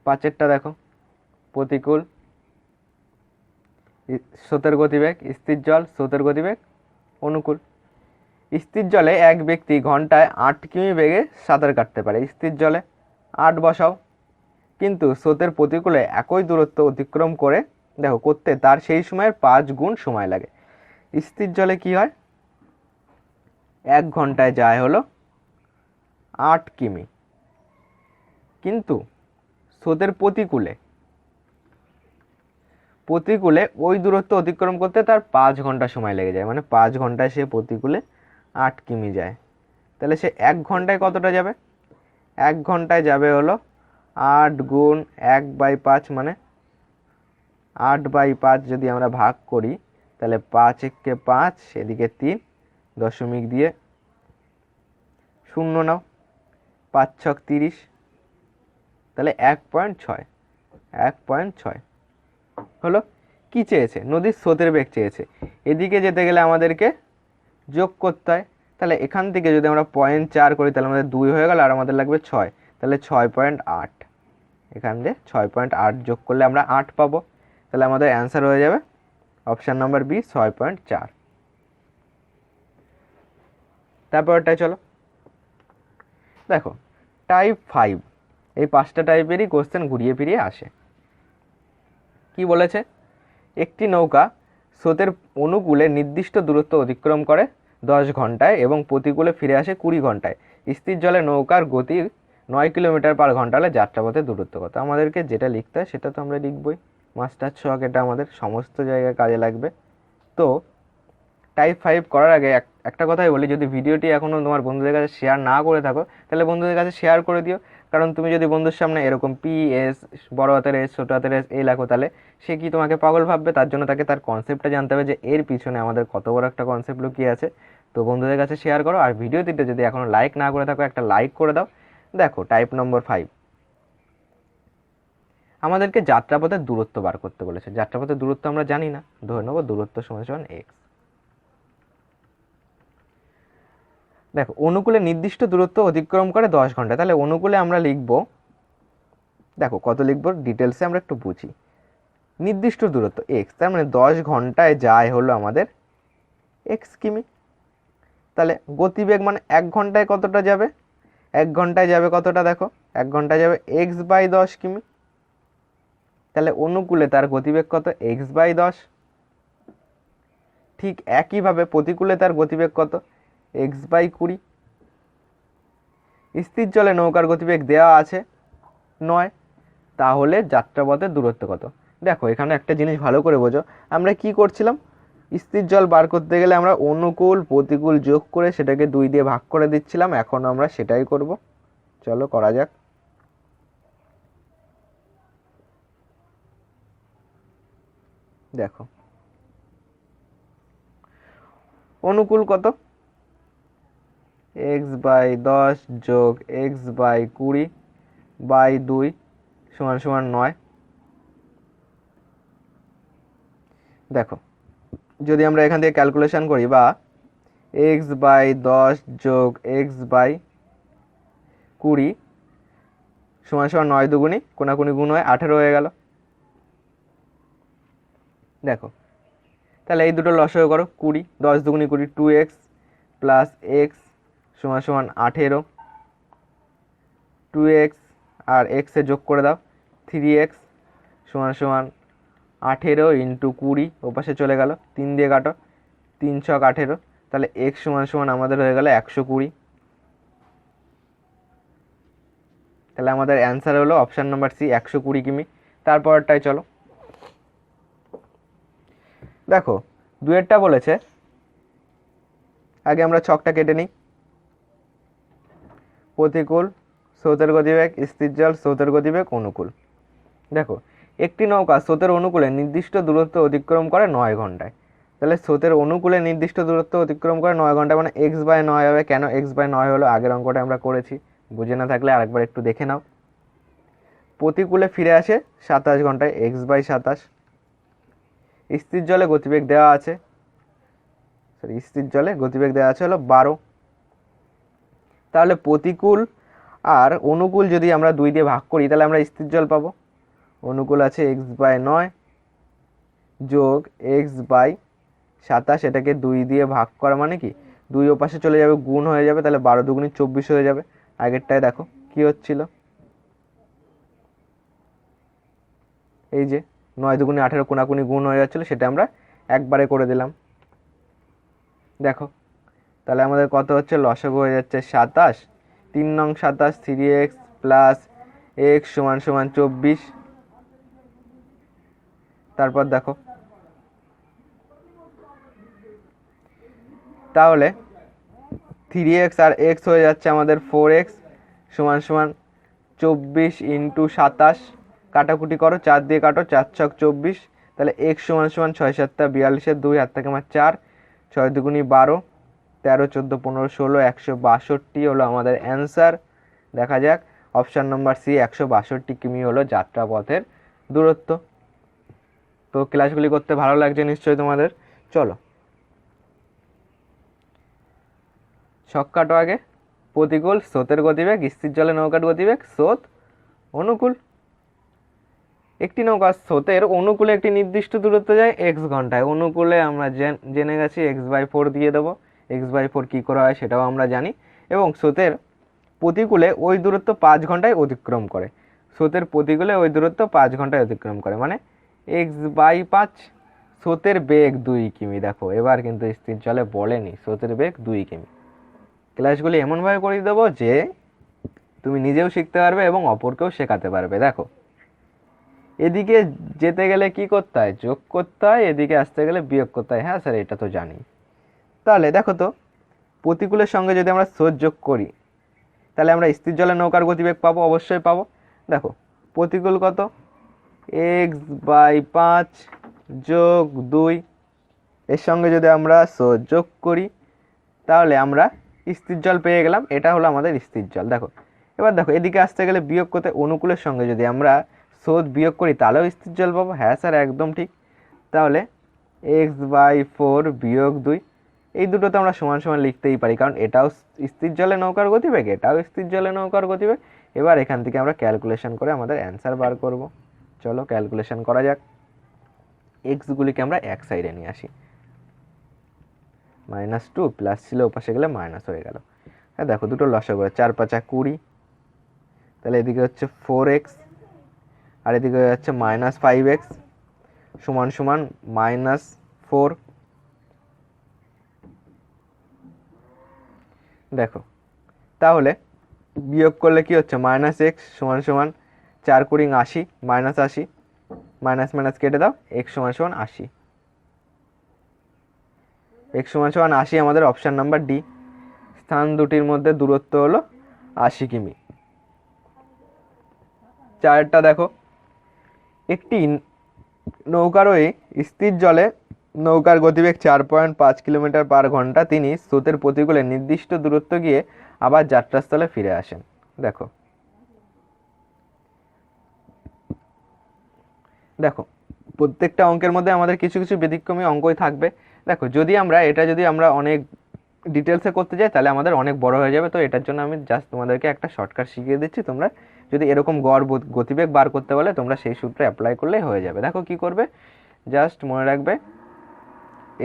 5-এরটা দেখো, প্রতিকূল স্রোতের গতিবেগ, স্থির জল স্রোতের গতিবেগ অনুকূল। স্থির জলে এক ব্যক্তি ঘন্টায় 8 কিমি বেগে সাঁতার কাটতে পারে, স্থির জলে 8 বসাও। কিন্তু স্রোতের প্রতিকূলে একই দূরত্ব অতিক্রম করে দেখো করতে তার সেই সময়ের 5 গুণ সময় লাগে। স্থির জলে কি হয়? 1 ঘন্টায় যায় হলো 8 কিমি, কিন্তু স্রোতের প্রতিকূলে ওই দূরত্ব অতিক্রম করতে তার 5 ঘন্টা সময় লেগে যায়, মানে 5 ঘন্টায় সে প্রতিকূলে 8 কিমি যায়। তাহলে সে 1 ঘন্টায় কতটা যাবে? 1 ঘন্টায় যাবে হলো 8 গুণ 1/5, মানে 8/5 যদি আমরা ভাগ করি তাহলে 5 একে 5, এদিকে 3, দশমিক দিয়ে 0 নাও, 5 ছক 30, তাহলে 1.6 হলো। কি চেয়েছে? নদীর স্রোতের বেগ চেয়েছে। এদিকে যেতে গেলে আমাদেরকে যোগ করতে হয়, তাহলে এখান থেকে যদি আমরা 0.4 করি তাহলে আমাদের 2 হয়ে গেল, আর আমাদের লাগবে 6, তাহলে 6.8, এখান দিয়ে 6.8 যোগ করলে আমরা 8 পাবো। তাহলে আমাদের অ্যান্সার হয়ে যাবে অপশান নাম্বার বি, 6.4। তারপরটাই চলো দেখো, টাইপ 5, এই 5টা টাইপেরই কোশ্চেন ঘুরিয়ে ফিরিয়ে আসে। কি বলেছে? একটি নৌকা স্রোতের অনুকূলে নির্দিষ্ট দূরত্ব অতিক্রম করে 10 ঘন্টায় এবং প্রতিকূলে ফিরে আসে 20 ঘন্টায়। স্থির জলে নৌকার গতি 9 কিলোমিটার/ঘন্টা হলে যাত্রাপথের দূরত্ব কত? আমাদেরকে যেটা লিখতে হয় সেটা তো আমরা লিখবই, মাস্টার ছক, এটা আমাদের সমস্ত জায়গায় কাজে লাগবে। তো টাইপ 5 করার আগে একটা কথাই বলি, যদি ভিডিওটি এখনও তোমার বন্ধুদের কাছে শেয়ার না করে থাকো তাহলে বন্ধুদের কাছে শেয়ার করে দিও। কারণ তুমি যদি বন্ধুর সামনে এরকম PS, বড় হাতের S, ছোটো হাতের S এই লেখো, তাহলে সে কি তোমাকে পাগল ভাববে? তার জন্য তাকে তার কনসেপ্টটা জানতে হবে যে এর পিছনে আমাদের কত বড় একটা কনসেপ্ট লুকিয়ে আছে। তো বন্ধুদের কাছে শেয়ার করো, আর ভিডিওটিতে যদি এখনও লাইক না করে থাকো একটা লাইক করে দাও। দেখো টাইপ নম্বর 5, আমাদেরকে যাত্রাপথের দূরত্ব বার করতে বলেছে। যাত্রাপথের দূরত্ব আমরা জানি না, ধরে নেবো দূরত্ব সমান x। দেখো অনুকূলে নির্দিষ্ট দূরত্ব অতিক্রম করে 10 ঘন্টা, তাহলে অনুকূলে আমরা লিখব, দেখো কত লিখব ডিটেলসে আমরা একটু বুঝি। নির্দিষ্ট দূরত্ব x, তার মানে 10 ঘন্টায় যায় হলো আমাদের x কিমি। তাহলে গতিবেগ মানে 1 ঘন্টায় কতটা যাবে? 1 ঘন্টায় যাবে কতটা? দেখো 1 ঘন্টায় যাবে x/10 কিমি। তাহলে অনুকূলে তার গতিবেগ কত? x/10। ঠিক একইভাবে প্রতিকূলে তার গতিবেগ কত? x/20। স্থির জলে নৌকার গতিবেগ দেওয়া আছে 9, তাহলে যাত্রাপথের দূরত্ব কত? দেখো এখানে একটা জিনিস ভালো করে বোঝো, আমরা কি করছিলাম? স্থির জল বার করতে গেলে আমরা অনুকূল প্রতিকূল যোগ করে সেটাকে 2 দিয়ে ভাগ করে দিচ্ছিলাম, এখন আমরা সেটাই করব। চলো করা যাক। দেখো অনুকূল কত? x/10 যোগ x/20/2 সমান 9। দেখো যদি আমরা এখান থেকে ক্যালকুলেশন করি, বা x/10 যোগ x/20 সমান 9 দুগুণি কোনাকুনি গুণ হয় 18 হয়ে গেল। দেখো তাহলে এই দুটো লসাগু করো, 20, 10 দুগুণি 20, 2x প্লাস x সমান 18, 2x আর x এ যোগ করে দাও, 3x সমান 18 ইন্টু 20, ও পাশে চলে গেল, 3 দিয়ে কাটো, 3 ছক 18, তাহলে x সমান আমাদের হয়ে গেল 120। তাহলে আমাদের অ্যান্সার হলো অপশান নাম্বার সি, 120 কিমি। তারপরটাই চলো দেখো, দুয়েরটা বলেছে, আগে আমরা ছকটা কেটে নিই। প্রতিকূল স্রোতের গতিবেগ, স্থির জল স্রোতের গতিবেগ, অনুকূল। দেখো একটি নৌকা স্রোতের অনুকূলে নির্দিষ্ট দূরত্ব অতিক্রম করে 9 ঘন্টায়। তাহলে স্রোতের অনুকূলে নির্দিষ্ট দূরত্ব অতিক্রম করে 9 ঘন্টা, মানে x/9 হবে। কেন x/9 হলো? আগের অঙ্কটা আমরা করেছি, বুঝে না থাকলে আরেকবার একটু দেখে নাও। প্রতিকূলে ফিরে আসে 27 ঘন্টায়, x/27। স্থির জলে গতিবেগ দেওয়া আছে, স্থির জলে গতিবেগ দেওয়া আছে হলো 12। তাহলে প্রতিকূল আর অনুকূল যদি আমরা 2 দিয়ে ভাগ করি তাহলে আমরা স্থির জল পাবো। অনুকূল আছে x/9 যোগ x/27, এটাকে 2 দিয়ে ভাগ করা মানে কি 2 ও পাশে চলে যাবে, গুণ হয়ে যাবে, তাহলে 12 দুগুণি 24 হয়ে যাবে। আগেরটায় দেখো কি হচ্ছিল, এই যে 9 দুগুণি 18 কোনাকুনি গুণ হয়ে যাচ্ছিলো, সেটা আমরা একবারে করে দিলাম। দেখো তাহলে আমাদের কত হচ্ছে? লসাগু হয়ে যাচ্ছে 27, 3 নং 27, 3x প্লাস x সমান 24। তারপর দেখো তাহলে 3x আর x হয়ে যাচ্ছে আমাদের 4x সমান 24 ইন্টু 27, কাটাকুটি করো, 4 দিয়ে কাটো, 4 ছক 24, তাহলে এক্স সমান সমান 6 7 42 2 হাত থেকে আমার 4, 6 দুগুণি 12, 13 14 15 16 162 হলো আমাদের অ্যান্সার। দেখা যাক অপশান নম্বর সি 162 কিমি হলো যাত্রাপথের দূরত্ব। তো ক্লাসগুলি করতে ভালো লাগছে নিশ্চয়ই তোমাদের। চলো ছক কাটো আগে। প্রতিকূল, স্রোতের গতিবেগ, স্থির জলে নৌকার গতিবেগ, স্রোত, অনুকূল। একটি নৌকা স্রোতের অনুকূলে একটি নির্দিষ্ট দূরত্ব যায় এক্স ঘন্টায়। অনুকূলে আমরা জেনে গেছি x/4 দিয়ে দেবো। x/4 কী করে হয় সেটাও আমরা জানি। এবং স্রোতের প্রতিকূলে ওই দূরত্ব 5 ঘন্টায় অতিক্রম করে। স্রোতের প্রতিকূলে ওই দূরত্ব 5 ঘন্টায় অতিক্রম করে, মানে x/5। স্রোতের বেগ 2 কিমি। দেখো এবার কিন্তু স্থির জলে বলেনি, স্রোতের বেগ 2 কিমি। ক্লাসগুলি এমনভাবে করে দেবো যে তুমি নিজেও শিখতে পারবে এবং অপরকেও শেখাতে পারবে। দেখো এদিকে যেতে গেলে কি করতে হয়, যোগ করতে হয়, এদিকে আসতে গেলে বিয়োগ করতে হয়। হ্যাঁ স্যার এটা তো জানি। তাহলে দেখো তো প্রতিকূলের সঙ্গে যদি আমরা স্রোত যোগ করি তাহলে আমরা স্থির জলে নৌকার গতিবেগ পাবো, অবশ্যই পাবো। দেখো প্রতিকূল কত, x/5 যোগ 2, এর সঙ্গে যদি আমরা স্রোত যোগ করি তাহলে আমরা স্থির জল পেয়ে গেলাম। এটা হলো আমাদের স্থির জল। দেখো এবার দেখো এদিকে আসতে গেলে বিয়োগ করতে, অনুকূলের সঙ্গে যদি আমরা স্রোত বিয়োগ করি তাহলেও স্থির জল পাবো। হ্যাঁ স্যার একদম ঠিক। তাহলে x/4 বিয়োগ 2, এই দুটো তো আমরা সমান সমান লিখতেই পারি, কারণ এটাও স্থির জলে নৌকার গতিবেগ, এটাও স্থির জলে নৌকার গতিবেগ। এবার এখান থেকে আমরা ক্যালকুলেশন করে আমাদের অ্যান্সার বার করব। চলো ক্যালকুলেশন করা যাক। এক্সগুলিকে আমরা এক সাইডে নিয়ে আসি। -2 প্লাস ছিল ওপাশে গেলে মাইনাস হয়ে গেল। হ্যাঁ দেখো দুটো লসাগু, 4 5 20, তাহলে এদিকে হচ্ছে 4x আর এদিকে হচ্ছে -5x সমান সমান -4। দেখো তাহলে বিয়োগ করলে কি হচ্ছে, -x সমান সমান 4 20 80, -80, মাইনাস মাইনাস কেটে দাও, x সমান সমান 80। x সমান সমান 80 আমাদের অপশান নাম্বার ডি। স্থান দুটির মধ্যে দূরত্ব হলো 80 কিমি। চারটা দেখো, একটি নৌকারোহী স্থির জলে নৌকার গতিবেগ 4.5 কিলোমিটার পার ঘন্টা। তিনি স্রোতের প্রতিকূলে নির্দিষ্ট দূরত্ব গিয়ে আবার যাত্রাস্থলে ফিরে আসেন। দেখো দেখো প্রত্যেকটা অঙ্কের মধ্যে আমাদের কিছু কিছু ব্যতিক্রমী অঙ্কই থাকবে। দেখো যদি আমরা অনেক ডিটেলসে করতে যাই তাহলে আমাদের অনেক বড় হয়ে যাবে। তো এটার জন্য আমি জাস্ট তোমাদেরকে একটা শর্টকাট শিখিয়ে দিচ্ছি। তোমরা যদি এরকম গড় গতিবেগ বার করতে বলে তোমরা সেই সূত্রে অ্যাপ্লাই করলেই হয়ে যাবে। দেখো কি করবে, জাস্ট মনে রাখবে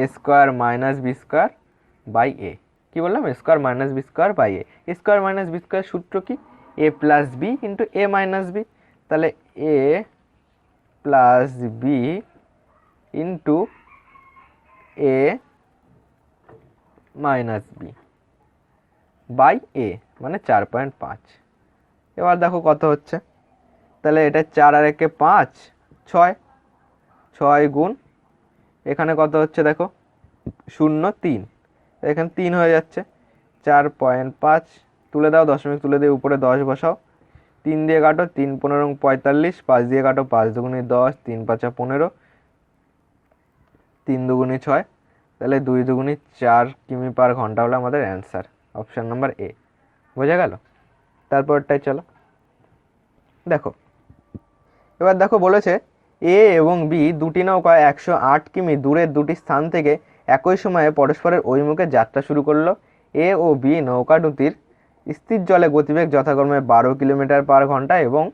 a² - b² বাই এ। কী বললাম, a² - b² by A. a² - b² সূত্র কি, a plus B into a minus B. তাহলে a plus B into A minus B by A, মানে 4.5। এবার দেখো কত হচ্ছে, তাহলে এটা 4 আর 1 5, 6, 6 গুণ এখানে কত হচ্ছে দেখো 0 3, এখানে 3 হয়ে যাচ্ছে। 4.5 তুলে দাও, দশমিক তুলে দিয়ে উপরে 10 বসাও। 3 দিয়ে কাটো, 3 15 45, 5 দিয়ে কাটো, 5 দুগুণি 10, 3 5 15, 3 দুগুণি 6, তাহলে 2 দুগুণি 4 কিমি পার ঘন্টা হলো আমাদের অ্যান্সার, অপশান নাম্বার এ। বোঝা গেল? তারপরটাই চলো দেখো। এবার দেখো বলেছে এ এবং বি দুটি নৌকা 108 কিমি দূরের দুটি স্থান থেকে একই সময়ে পরস্পরের অভিমুখে যাত্রা শুরু করলো। এ ও বি নৌকা দুটির স্থির জলে গতিবেগ যথাক্রমে 12 কিলোমিটার পার ঘন্টা এবং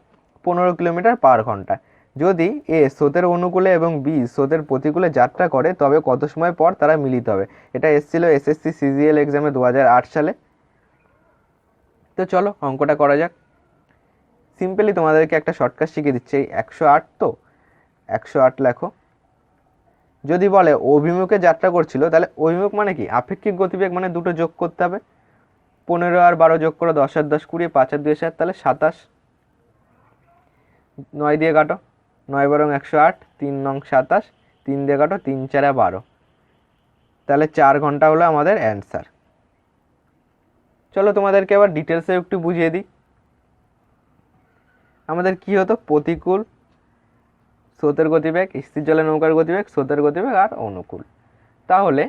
15 কিলোমিটার পার ঘন্টা। যদি এ স্রোতের অনুকূলে এবং বি স্রোতের প্রতিকূলে যাত্রা করে তবে কত সময় পর তারা মিলিত হবে। এটা এসেছিল এসএসসি সিজিএল এক্সামে 2008 সালে। তো চলো অঙ্কটা করা যাক। সিম্পলি তোমাদেরকে একটা শর্টকাট শিখিয়ে দিচ্ছি। 108, তো 108 লেখো। যদি বলে অভিমুখে যাত্রা করছিল তাহলে অভিমুখ মানে কি, আপেক্ষিক গতিবেগ মানে দুটো যোগ করতে হবে। 15 আর 12 যোগ করো, 10 আর 10 20, 5 আর 2 7, তাহলে 27। 9 দিয়ে কাটো, 9 12 108, 3 9 27, 3 দিয়ে কাটো, 3 4 12, তাহলে 4 ঘন্টা হলো আমাদের অ্যান্সার। চলো তোমাদেরকে আবার ডিটেলসে একটু বুঝিয়ে দিই। আমাদের কি হতো, প্রতিকূল স্রোতের গতিবেগ, স্থির জলে নৌকার গতিবেগ, স্রোতের গতিবেগ আর অনুকূল। তাহলে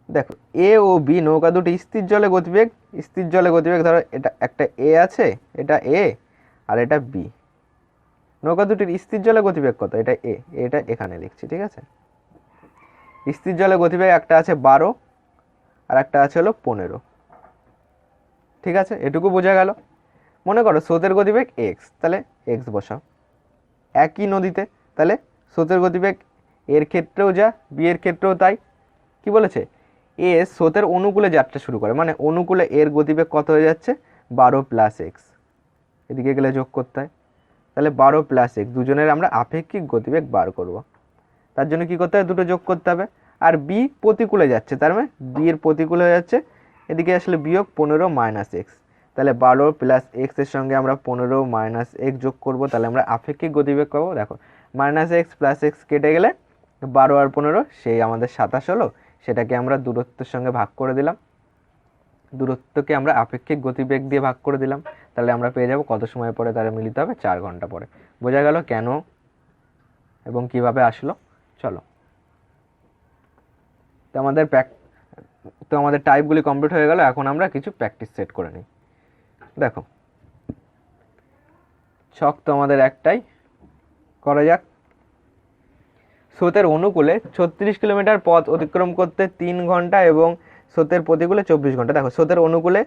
দেখো এ ও বি নৌকা দুটি স্থির জলে গতিবেগ, স্থির জলে গতিবেগ ধরো এটা একটা এ আছে, এটা এ আর এটা বি। নৌকা দুটির স্থির জলে গতিবেগ কত? এটা এ, এটা এখানে লিখছি, ঠিক আছে। স্থির জলে গতিবেগ একটা আছে 12 আর একটা আছে হলো 15, ঠিক আছে। এটুকু বোঝা গেল। মনে করো স্রোতের গতিবেগ এক্স, তাহলে এক্স বসাও। একই নদীতে, তাহলে স্রোতের গতিবেগ এর ক্ষেত্রেও যা, বি এর ক্ষেত্রেও তাই। কি বলেছে? এ স্রোতের অনুকূলে যাত্রা শুরু করে, মানে অনুকূলে এর গতিবেগ কত হয়ে যাচ্ছে? 12 প্লাস এক্স। এদিকে গেলে যোগ করতে হয়, তাহলে 12 প্লাস এক্স, দুজনের আমরা আপেক্ষিক গতিবেগ বার করব। তার জন্য কি করতে হবে? দুটো যোগ করতে হবে। আর বি প্রতিকূলে যাচ্ছে, তার মানে বি এর প্রতিকূলে হয়ে যাচ্ছে, এদিকে আসলে বিয়োগ 15 মাইনাস এক্স। তাহলে 12 প্লাস এক্স এর সঙ্গে আমরা 15 মাইনাস এক্স যোগ করব, তাহলে আমরা আপেক্ষিক গতিবেগ পাবো। দেখো মাইনাস এক্স প্লাস এক্স কেটে গেলে 12 আর 15 সেই আমাদের 27 হলো। সেটাকে আমরা দূরত্বের সঙ্গে ভাগ করে দিলাম, দূরত্বকে আমরা আপেক্ষিক গতিবেগ দিয়ে ভাগ করে দিলাম, তাহলে আমরা পেয়ে যাব কত সময় পরে তারা মিলিত হবে? 4 ঘন্টা পরে। বোঝা গেল কেন এবং কিভাবে আসলো। চলো, তো আমাদের টাইপগুলি কমপ্লিট হয়ে গেল। এখন আমরা কিছু প্র্যাকটিস সেট করে নিই। দেখো ছক তো আমাদের একটাই, করা যাক। স্রোতের অনুকূলে 36 কিলোমিটার পথ অতিক্রম করতে 3 ঘন্টা এবং স্রোতের প্রতিকূলে 24 ঘন্টা। দেখো স্রোতের অনুকূলে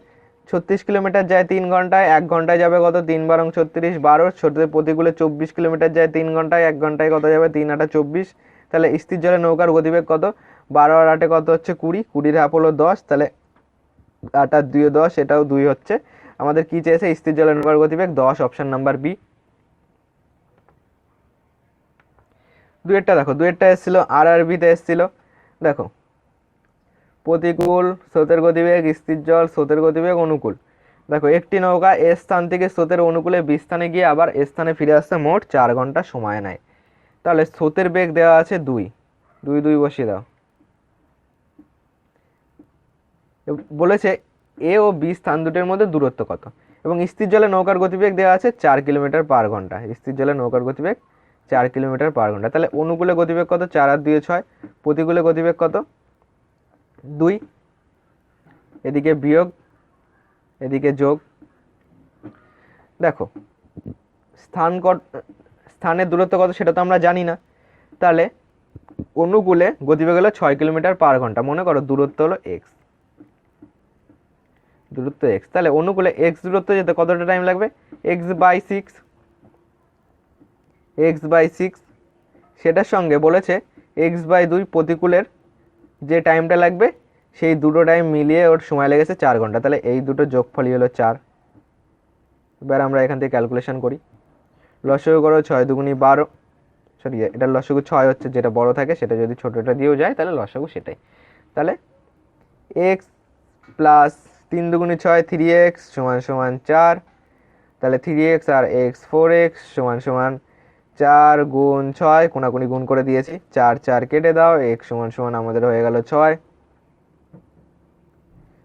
36 কিলোমিটার যায় 3 ঘন্টায়, 1 ঘন্টায় যাবে কত? 3 বারং 36, 12। স্রোতের প্রতিকূলে 24 কিলোমিটার যায় 3 ঘন্টায়, 1 ঘন্টায় কত যাবে? 3 আটা 24। তাহলে স্থির জলে নৌকার গতিবেগ কত? 12 আর 8 কত হচ্ছে? 20, 20 হাফ হলো 10, তাহলে 8 আর 2 10, এটাও 2 হচ্ছে। আমাদের কি চেয়েছে? স্থির জলে নৌকার গতিবেগ 10, অপশন নাম্বার বি। দুয়েরটা দেখো, দুয়েরটা এসেছিল আর আর বিতে এসেছিল। দেখো প্রতিকূল স্রোতের গতিবেগ, স্থির জল, স্রোতের গতিবেগ, অনুকূল। দেখো একটি নৌকা এ স্থান থেকে স্রোতের অনুকূলে বি স্থানে গিয়ে আবার এ স্থানে ফিরে আসতে মোট 4 ঘন্টা সময় নেয়। তাহলে স্রোতের বেগ দেওয়া আছে 2, 2 2 বসিয়ে দাও। বলেছে এ ও বি স্থান দুটোর মধ্যে দূরত্ব কত, এবং স্থির জলে নৌকার গতিবেগ দেওয়া আছে 4 কিলোমিটার পার ঘন্টা। স্থির জলে নৌকার গতিবেগ 4 কিলোমিটার পার ঘন্টা। তাহলে অনুকূলে গতিবেগ কত? 4 আর 2 6। প্রতিকূলে গতিবেগ কত? 2। এদিকে বিয়োগ, এদিকে যোগ। দেখো স্থানের দূরত্ব কত সেটা তো আমরা জানি না। তাহলে অনুকূলে গতিবেগ হলো 6 কিলোমিটার পার ঘন্টা। মনে করো দূরত্ব হলো এক্স, দূরত্ব এক্স। তাহলে অনুকূলে এক্স দূরত্ব যেতে কতটা টাইম লাগবে? X by 6, x by 6। সেটার সঙ্গে বলেছে এক্স বাই 2 প্রতিকূলের যে টাইমটা লাগবে, সেই দুটো টাইম মিলিয়ে ওর সময় লেগেছে 4 ঘন্টা। তাহলে এই দুটো যোগফলই হলো 4। এবার আমরা এখান থেকে ক্যালকুলেশন করি। লসাগু করো 6 দুগুনি 12, সরি এটা লসাগু 6 হচ্ছে, যেটা বড় থাকে সেটা যদি ছোটটা দিয়েও যায় তাহলে লসাগু সেটাই। তাহলে এক্স প্লাস 3 দুগুনি 6, 3x সমান সমান 4। তাহলে 3x আর x 4x সমান সমান 4 গুণ 6, কোনাকুনি গুণ করে দিয়েছি, 4 4 কেটে দাও, x সমান সমান আমাদের হয়ে গেল 6।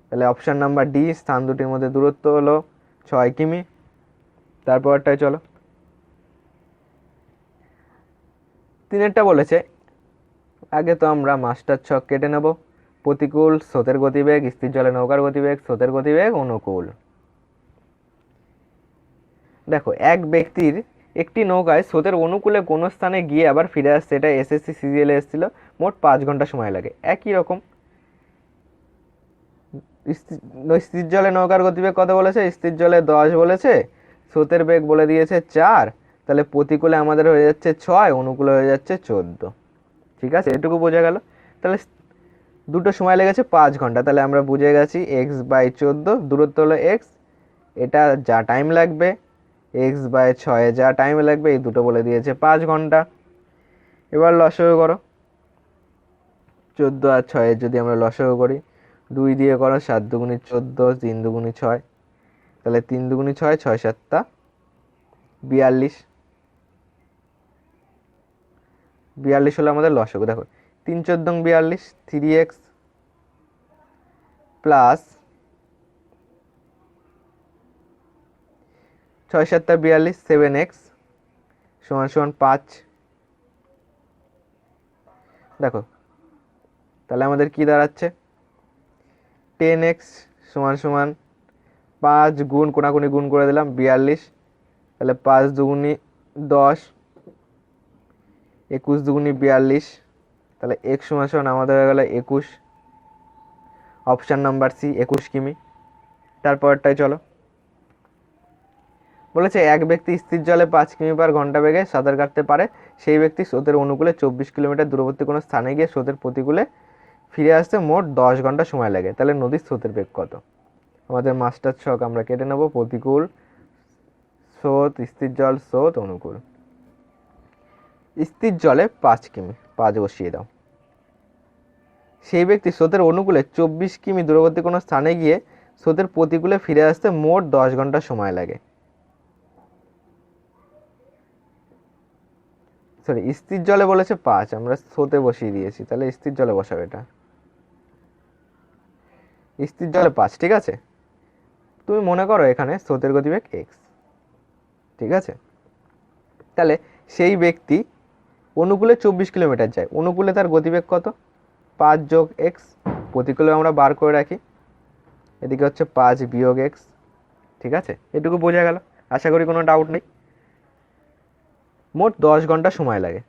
তাহলে অপশন নাম্বার ডি, স্থান দুটির মধ্যে দূরত্ব হলো 6 কিমি। তারপরটায় চলো, তিনেরটা বলেছে, আগে তো আমরা মাস্টার ছক কেটে নেব। প্রতিকূল স্রোতের গতিবেগ, স্থির জলে নৌকার গতিবেগ, স্রোতের গতিবেগ, অনুকূল। দেখো এক ব্যক্তির একটি নৌকায় স্রোতের অনুকূলে কোনো স্থানে গিয়ে আবার ফিরে আসছে, এটা এসএসসি সিজিএল এসেছিল, মোট 5 ঘন্টা সময় লাগে। একই রকম স্থির জলে নৌকার গতিবেগ কত বলেছে? স্থির জলে 10 বলেছে, স্রোতের বেগ বলে দিয়েছে 4। তাহলে প্রতিকূলে আমাদের হয়ে যাচ্ছে 6, অনুকূলে হয়ে যাচ্ছে 14। ঠিক আছে, এটুকু বোঝা গেল। তাহলে দুটো সময় লেগেছে 5 ঘন্টা। তাহলে আমরা বুঝে গেছি এক্স বাই 14, দূরত্ব হলো এক্স, এটা যা টাইম লাগবে, এক্স বাই 6 যা টাইম লাগবে, এই দুটো বলে দিয়েছে 5 ঘন্টা। এবার লসাগু করো, 14 আর 6 যদি আমরা লসাগু করি, 2 দিয়ে করো, 7 দুগুনি 14, 3 দুগুনি 6, তাহলে 3 দুগুনি 6, 6 7 42, 42 হলো আমাদের লসাগু। দেখো 3 14 42, 3x প্লাস 6 7 42, 7x সমান সমান 5। দেখো তাহলে আমাদের কি দাঁড়াচ্ছে, 10x সমান সমান 5 গুণ কোনাকুনি গুণ করে দিলাম 42, তাহলে 5 দুগুনি 10, 21 দুগুনি 42, তাহলে x সমান সমান আমাদের হয়ে গেল 21, অপশান নাম্বার সি 21 কিমি। তারপরটাই চলো, বলেছে এক ব্যক্তি স্থির জলে 5 কিমি পার ঘন্টা বেগে সাঁতার কাটতে পারে, সেই ব্যক্তি স্রোতের অনুকূলে 24 কিলোমিটার দূরবর্তী কোনো স্থানে গিয়ে স্রোতের প্রতিকূলে ফিরে আসতে মোট 10 ঘন্টা সময় লাগে, তাহলে নদীর স্রোতের বেগ কত? আমাদের মাস্টার ছক আমরা কেটে নেব, প্রতিকূল, স্রোত, স্থির জল, স্রোত, অনুকূল। স্থির জলে 5 কিমি, 5 বসিয়ে দাও। সেই ব্যক্তি স্রোতের অনুকূলে 24 কিমি দূরবর্তী কোনো স্থানে গিয়ে স্রোতের প্রতিকূলে ফিরে আসতে মোট 10 ঘন্টা সময় লাগে। সরি, স্থির জলে বলেছে 5, আমরা স্রোতে বসিয়ে দিয়েছি, তাহলে স্থির জলে বসাবে এটা। স্থির জলে 5, ঠিক আছে। তুমি মনে করো এখানে স্রোতের গতিবেগ x, ঠিক আছে। তাহলে সেই ব্যক্তি অনুকূলে 24 কিলোমিটার যায়, অনুকূলে তার গতিবেগ কত? 5 যোগ x, প্রতিকূলে আমরা বার করে রাখি, এদিকে হচ্ছে 5 বিয়োগ x, ঠিক আছে। এটুকু বোঝা গেল, আশা করি কোনো ডাউট নেই। মোট 10 ঘন্টা সময় লাগে,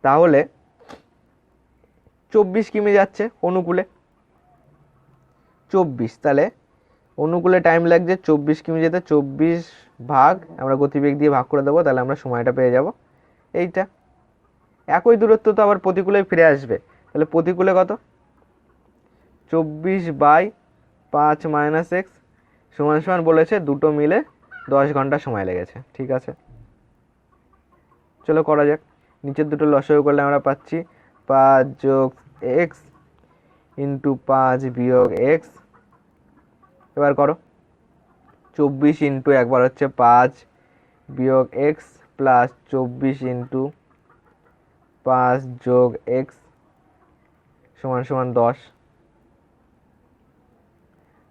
তাহলে 24 কিমি যাচ্ছে অনুকূলে, 24, তাহলে অনুকূলে টাইম লাগছে 24 কিমি যেতে, 24 ভাগ আমরা গতিবেগ দিয়ে ভাগ করে দেবো, তাহলে আমরা সময়টা পেয়ে যাব এইটা। একই দূরত্ব তো আবার প্রতিকূলে ফিরে আসবে, তাহলে প্রতিকূলে কত? 24/5 মাইনাস এক্স সমান সমান বলেছে দুটো মিলে 10 ঘন্টা সময় লেগেছে, ঠিক আছে। চলো করা যাক, নিচের দুটো লসাগু করলে আমরা পাচ্ছি 5 যোগ এক্স ইন্টু 5 বিয়োগ এক্স। এবার করো, 24 ইন্টু একবার হচ্ছে 5 বিয়োগ এক্স প্লাস 24 ইন্টু 5 যোগ এক্স সমান সমান 10।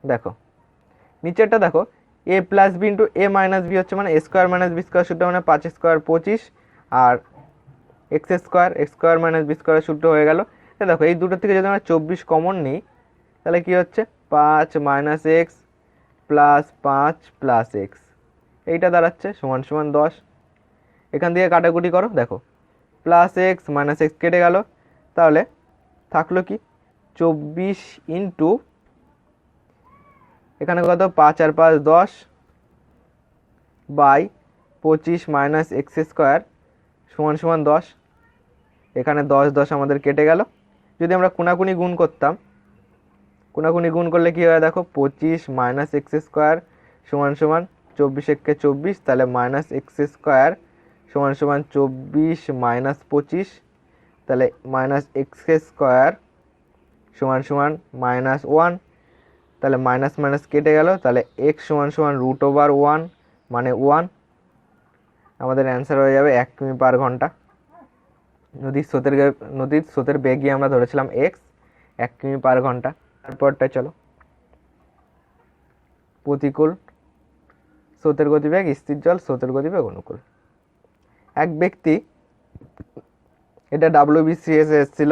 দেখো নিচেরটা দেখো, A plus B into A minus B হচ্ছে মানে A square minus B square সূত্র মানে 5 স্কোয়ার 25, আর X square minus B square সূত্র হয়ে গেল। দেখো এই দুটো থেকে যদি আমরা 24 কমন নিই, তাহলে কি হচ্ছে 5 minus x plus 5 plus x, এইটা দাঁড়াচ্ছে সমান সমান 10। এখান থেকে কাটাকুটি করো, দেখো প্লাস এক্স মাইনাস এক্স কেটে গেল, তাহলে থাকলো কি 24 ইন্টু এখানে কত 5 আর 5 10 বাই 25 মাইনাস এক্স স্কোয়ার সমান সমান 10। এখানে 10 10 আমাদের কেটে গেল। যদি আমরা কোনাকুনি গুণ করতাম, কোনাকুনি গুণ করলে কি হয় দেখো, 25 মাইনাস এক্স স্কোয়ার সমান সমান 24 একে 24, তাহলে মাইনাস এক্স স্কোয়ার সমান সমান 24 মাইনাস 25, তাহলে মাইনাস এক্স স্কোয়ার সমান সমান মাইনাস 1, তাহলে মাইনাস মাইনাস কেটে গেল, তাহলে এক্স সমান সমান √1 মানে 1। আমাদের অ্যান্সার হয়ে যাবে 1 কিমি পার ঘন্টা। নদীর স্রোতের বেগই আমরা ধরেছিলাম এক্স, 1 কিমি পার ঘন্টা। তারপরটা চলো, প্রতিকূল, স্রোতের গতিবেগ, স্থির জল, স্রোতের গতিবেগ, অনুকূল। এক ব্যক্তি, এটা WBCS এসেছিল,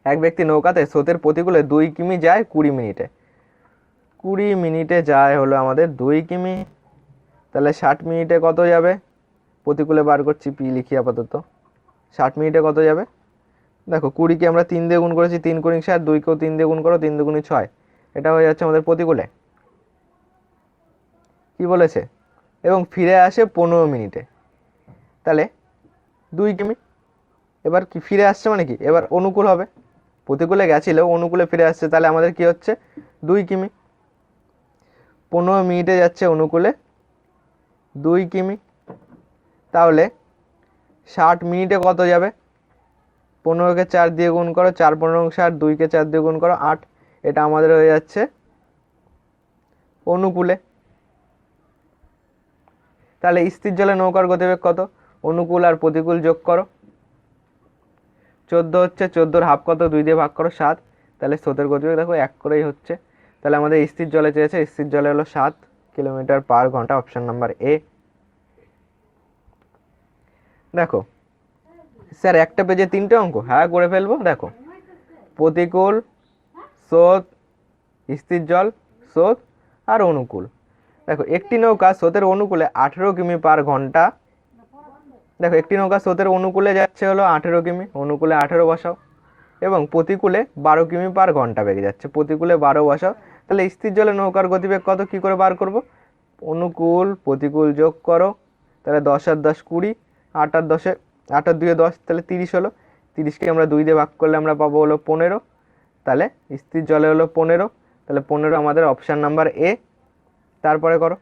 এক ব্যক্তি নৌকাতে স্রোতের প্রতিকূলে 2 কিমি যায় 20 মিনিটে। 20 মিনিটে যায় হলো আমাদের 2 কিমি, তাহলে 60 মিনিটে কত যাবে? প্রতিকূলে বার করছি, পি লিখি আপাতত। 60 মিনিটে কত যাবে? দেখো 20কে আমরা 3 দিয়ে গুণ করেছি, 3 গুণ 60, 2কেও 3 দিয়ে গুণ করো, 3 দুগুণে 6, এটা হয়ে যাচ্ছে আমাদের প্রতিকূলে। কি বলেছে? এবং ফিরে আসে 15 মিনিটে, তাহলে 2 কিমি। এবার কি ফিরে আসছে মানে কি, এবার অনুকূল হবে, প্রতিকূলে গেছিল অনুকূলে ফিরে আসছে, তাহলে আমাদের কি হচ্ছে 2 কিমি। 15 মিনিটে যাচ্ছে অনুকূলে 2 কিমি, তাহলে 60 মিনিটে কত যাবে? 15কে 4 দিয়ে গুণ করো, 4 15 60, 2কে 4 দিয়ে গুণ করো 8, এটা আমাদের হয়ে যাচ্ছে অনুকূলে। তাহলে স্থির জলে নৌকার গতিবেগ কত? অনুকূল আর প্রতিকূল যোগ করো, 14 হচ্ছে, 14-র হাফ কত? 2 দিয়ে ভাগ করো 7, তাহলে স্রোতের গতিবেগ দেখো 1 করেই হচ্ছে। তাহলে আমাদের স্থির জলে চেয়েছে, স্থির জলে হলো 7 কিলোমিটার পার ঘন্টা, অপশন নাম্বার এ। দেখো স্যার একটা পেজে 3টে অঙ্ক? হ্যাঁ করে ফেলবো। দেখো, প্রতিকূল, স্রোত, স্থির জল, স্রোত আর অনুকূল। দেখো, একটি নৌকা স্রোতের অনুকূলে 18 কিমি পার ঘন্টা। দেখো, একটি নৌকা স্রোতের অনুকূলে যাচ্ছে হলো 18 কিমি, অনুকূলে 18 বসাও, এবং প্রতিকূলে 12 কিমি পার ঘন্টা বেগে যাচ্ছে, প্রতিকূলে 12 বসাও। তাহলে স্থির জলে নৌকার গতিবেগ কত, কি করে বার করব? অনুকূল প্রতিকূল যোগ করো, তাহলে 10 আর 10 20, 8 আর 10 8 আর 2 10, তাহলে 30 হলো। 30কে আমরা 2 দিয়ে ভাগ করলে আমরা পাবো হলো 15। তাহলে স্থির জলে হলো 15, তাহলে 15 আমাদের অপশান নাম্বার এ। তারপরে করো।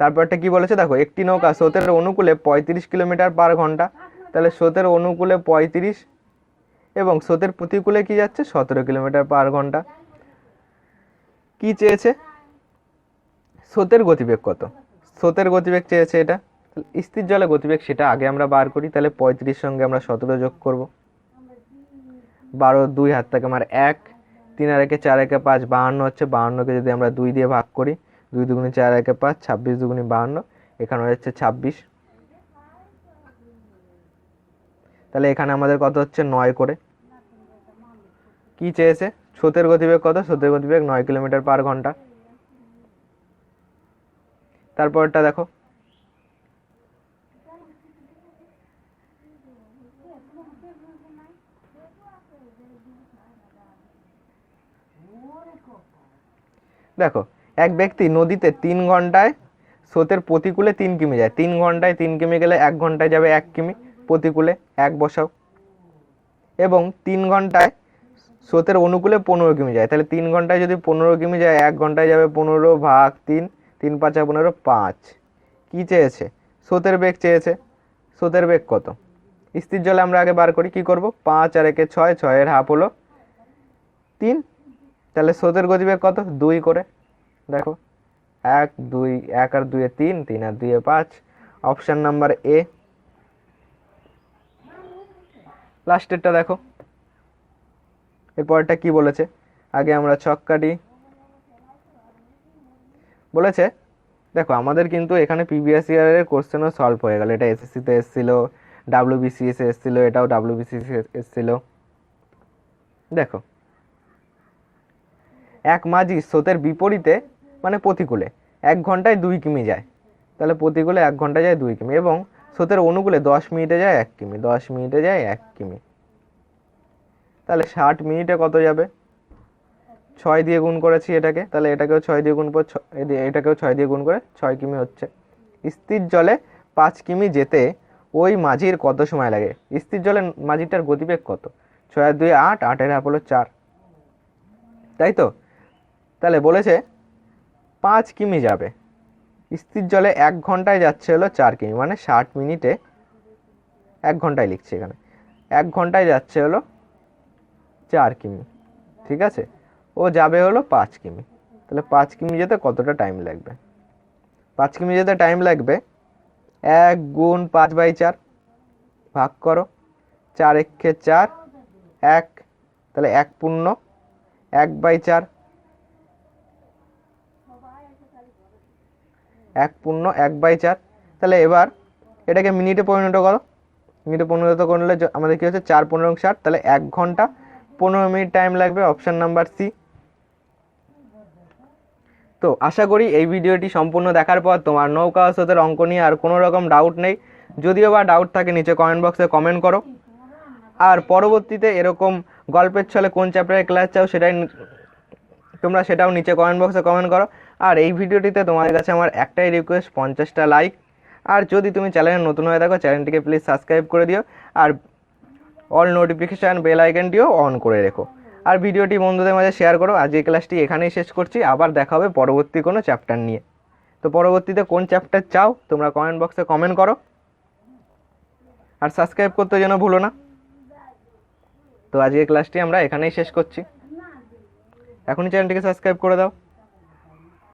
তারপরটা কি বলেছে দেখো, একটি নৌকা স্রোতের অনুকূলে 35 কিলোমিটার পার ঘন্টা। তাহলে স্রোতের অনুকূলে 35 এবং স্রোতের প্রতিকূলে কি যাচ্ছে 17 কিলোমিটার পার ঘন্টা। কি চেয়েছে? স্রোতের গতিবেগ কত? স্রোতের গতিবেগ চেয়েছে এটা। স্থির জলে গতিবেগ সেটা আগে আমরা বার করি। তাহলে 35 সঙ্গে আমরা 17 যোগ করব। 12 2 হাত থেকে আমার 1, 3 আর 1 4 1 5, 52 হচ্ছে। 52কে যদি আমরা 2 দিয়ে ভাগ করি, 2 দুগুণে 4 1 5, 26 দুগুণে 52, এখানে হচ্ছে 26। তাহলে এখানে আমাদের কত হচ্ছে 9 করে। কি চেয়েছে? স্রোতের গতিবেগ কত? স্রোতের গতিবেগ 9 কিলোমিটার পার ঘন্টা। তারপরটা দেখো, দেখো এক ব্যক্তি নদীতে 3 ঘন্টায় স্রোতের প্রতিকূলে 3 কিমি যায়। 3 ঘন্টায় 3 কিমি গেলে 1 ঘন্টায় যাবে 1 কিমি, প্রতিকূলে 1 বসাও। এবং 3 ঘন্টায় স্রোতের অনুকূলে 15 কিমি যায়। তাহলে 3 ঘন্টায় যদি 15 কিমি যায়, 1 ঘন্টায় যাবে 15 ভাগ 3, 3 5 15, 5। কি চেয়েছে? স্রোতের বেগ চেয়েছে। স্রোতের বেগ কত? স্থির জলে আমরা আগে বার করি। কি করব? 5 আর 1 6, 6 এর হাফ হলো 3। তাহলে স্রোতের গতিবেগ কত? 2 করে। দেখো, 1 2, 1 আর 2 3, 3 আর 2 5, অপশান নাম্বার এ। লাস্টেরটা দেখো, এরপরটা কি বলেছে? আগে আমরা ছক কাটি। বলেছে দেখো, আমাদের কিন্তু এখানে প্রিভিয়াস ইয়ারের কোশ্চেনও সলভ হয়ে গেল। এটা এসএসসিতে এসেছিল, ডাব্লিউবিসিএস এসেছিল, এটাও ডাব্লিউবিসিএস এসেছিল। দেখো, এক মাঝি স্রোতের বিপরীতে মানে প্রতিকূলে 1 ঘন্টায় 2 কিমি যায়। তাহলে প্রতিকূলে 1 ঘন্টায় যায় 2 কিমি, এবং স্রোতের অনুকূলে 10 মিনিটে যায় 1 কিমি, 10 মিনিটে যায় 1 কিমি। তাহলে 60 মিনিটে কত যাবে? 6 দিয়ে গুণ করেছি এটাকে, তাহলে এটাকেও 6 দিয়ে গুণ করে, এটাকেও 6 দিয়ে গুণ করে 6 কিমি হচ্ছে। স্থির জলে 5 কিমি যেতে ওই মাঝির কত সময় লাগে? স্থির জলে মাঝিটার গতিবেগ কত? 6 আর 2 8, 8 এর হাফ হলো 4, তাই তো? তাহলে বলেছে 5 কিমি যাবে। স্থির জলে 1 ঘন্টায় যাচ্ছে হলো 4 কিমি, মানে 60 মিনিটে, 1 ঘন্টায় লিখছি এখানে, 1 ঘন্টায় যাচ্ছে হলো 4 কিমি। ঠিক আছে, ও যাবে হলো 5 কিমি। তাহলে 5 কিমি যেতে কতটা টাইম লাগবে? 5 কিমি যেতে টাইম লাগবে 1 গুণ 5/4, ভাগ করো 4 একে 4, 1, তাহলে 1 পূর্ণ 1/4, 1 পূর্ণ 1/4। তাহলে এবার এটাকে মিনিটে পরিণত করো। মিনিটে পরিণত করলে আমাদের কি হচ্ছে 4 15 60, তাহলে 1 ঘন্টা 15 মিনিট টাইম লাগবে, অপশান নাম্বার সি। তো আশা করি এই ভিডিওটি সম্পূর্ণ দেখার পর তোমার নৌকা ও স্রোতের অঙ্ক নিয়ে আর কোনো রকম ডাউট নেই। যদিও বা ডাউট থাকে নিচে কমেন্ট বক্সে কমেন্ট করো। আর পরবর্তীতে এরকম গল্পের ছলে কোন চ্যাপ্টারের ক্লাস চাও তোমরা সেটাও নিচে কমেন্ট বক্সে কমেন্ট করো। আর এই ভিডিওটিতে তোমাদের কাছে আমার একটাই রিকোয়েস্ট, 50টা লাইক। আর যদি তুমি চ্যানেলে নতুন হয়ে থাকো, চ্যানেলটিকে প্লিজ সাবস্ক্রাইব করে দিও, আর অল নোটিফিকেশান বেল আইকনটিও অন করে রেখো। আর ভিডিওটি বন্ধুদের মাঝে শেয়ার করো। আজ এই ক্লাসটি এখানেই শেষ করছি, আবার দেখা হবে পরবর্তী কোনো চ্যাপ্টার নিয়ে। তো পরবর্তীতে কোন চ্যাপ্টার চাও তোমরা কমেন্ট বক্সে কমেন্ট করো, আর সাবস্ক্রাইব করতে যেন ভুলো না। তো আজকের ক্লাসটি আমরা এখানেই শেষ করছি। এখনই চ্যানেলটিকে সাবস্ক্রাইব করে দাও।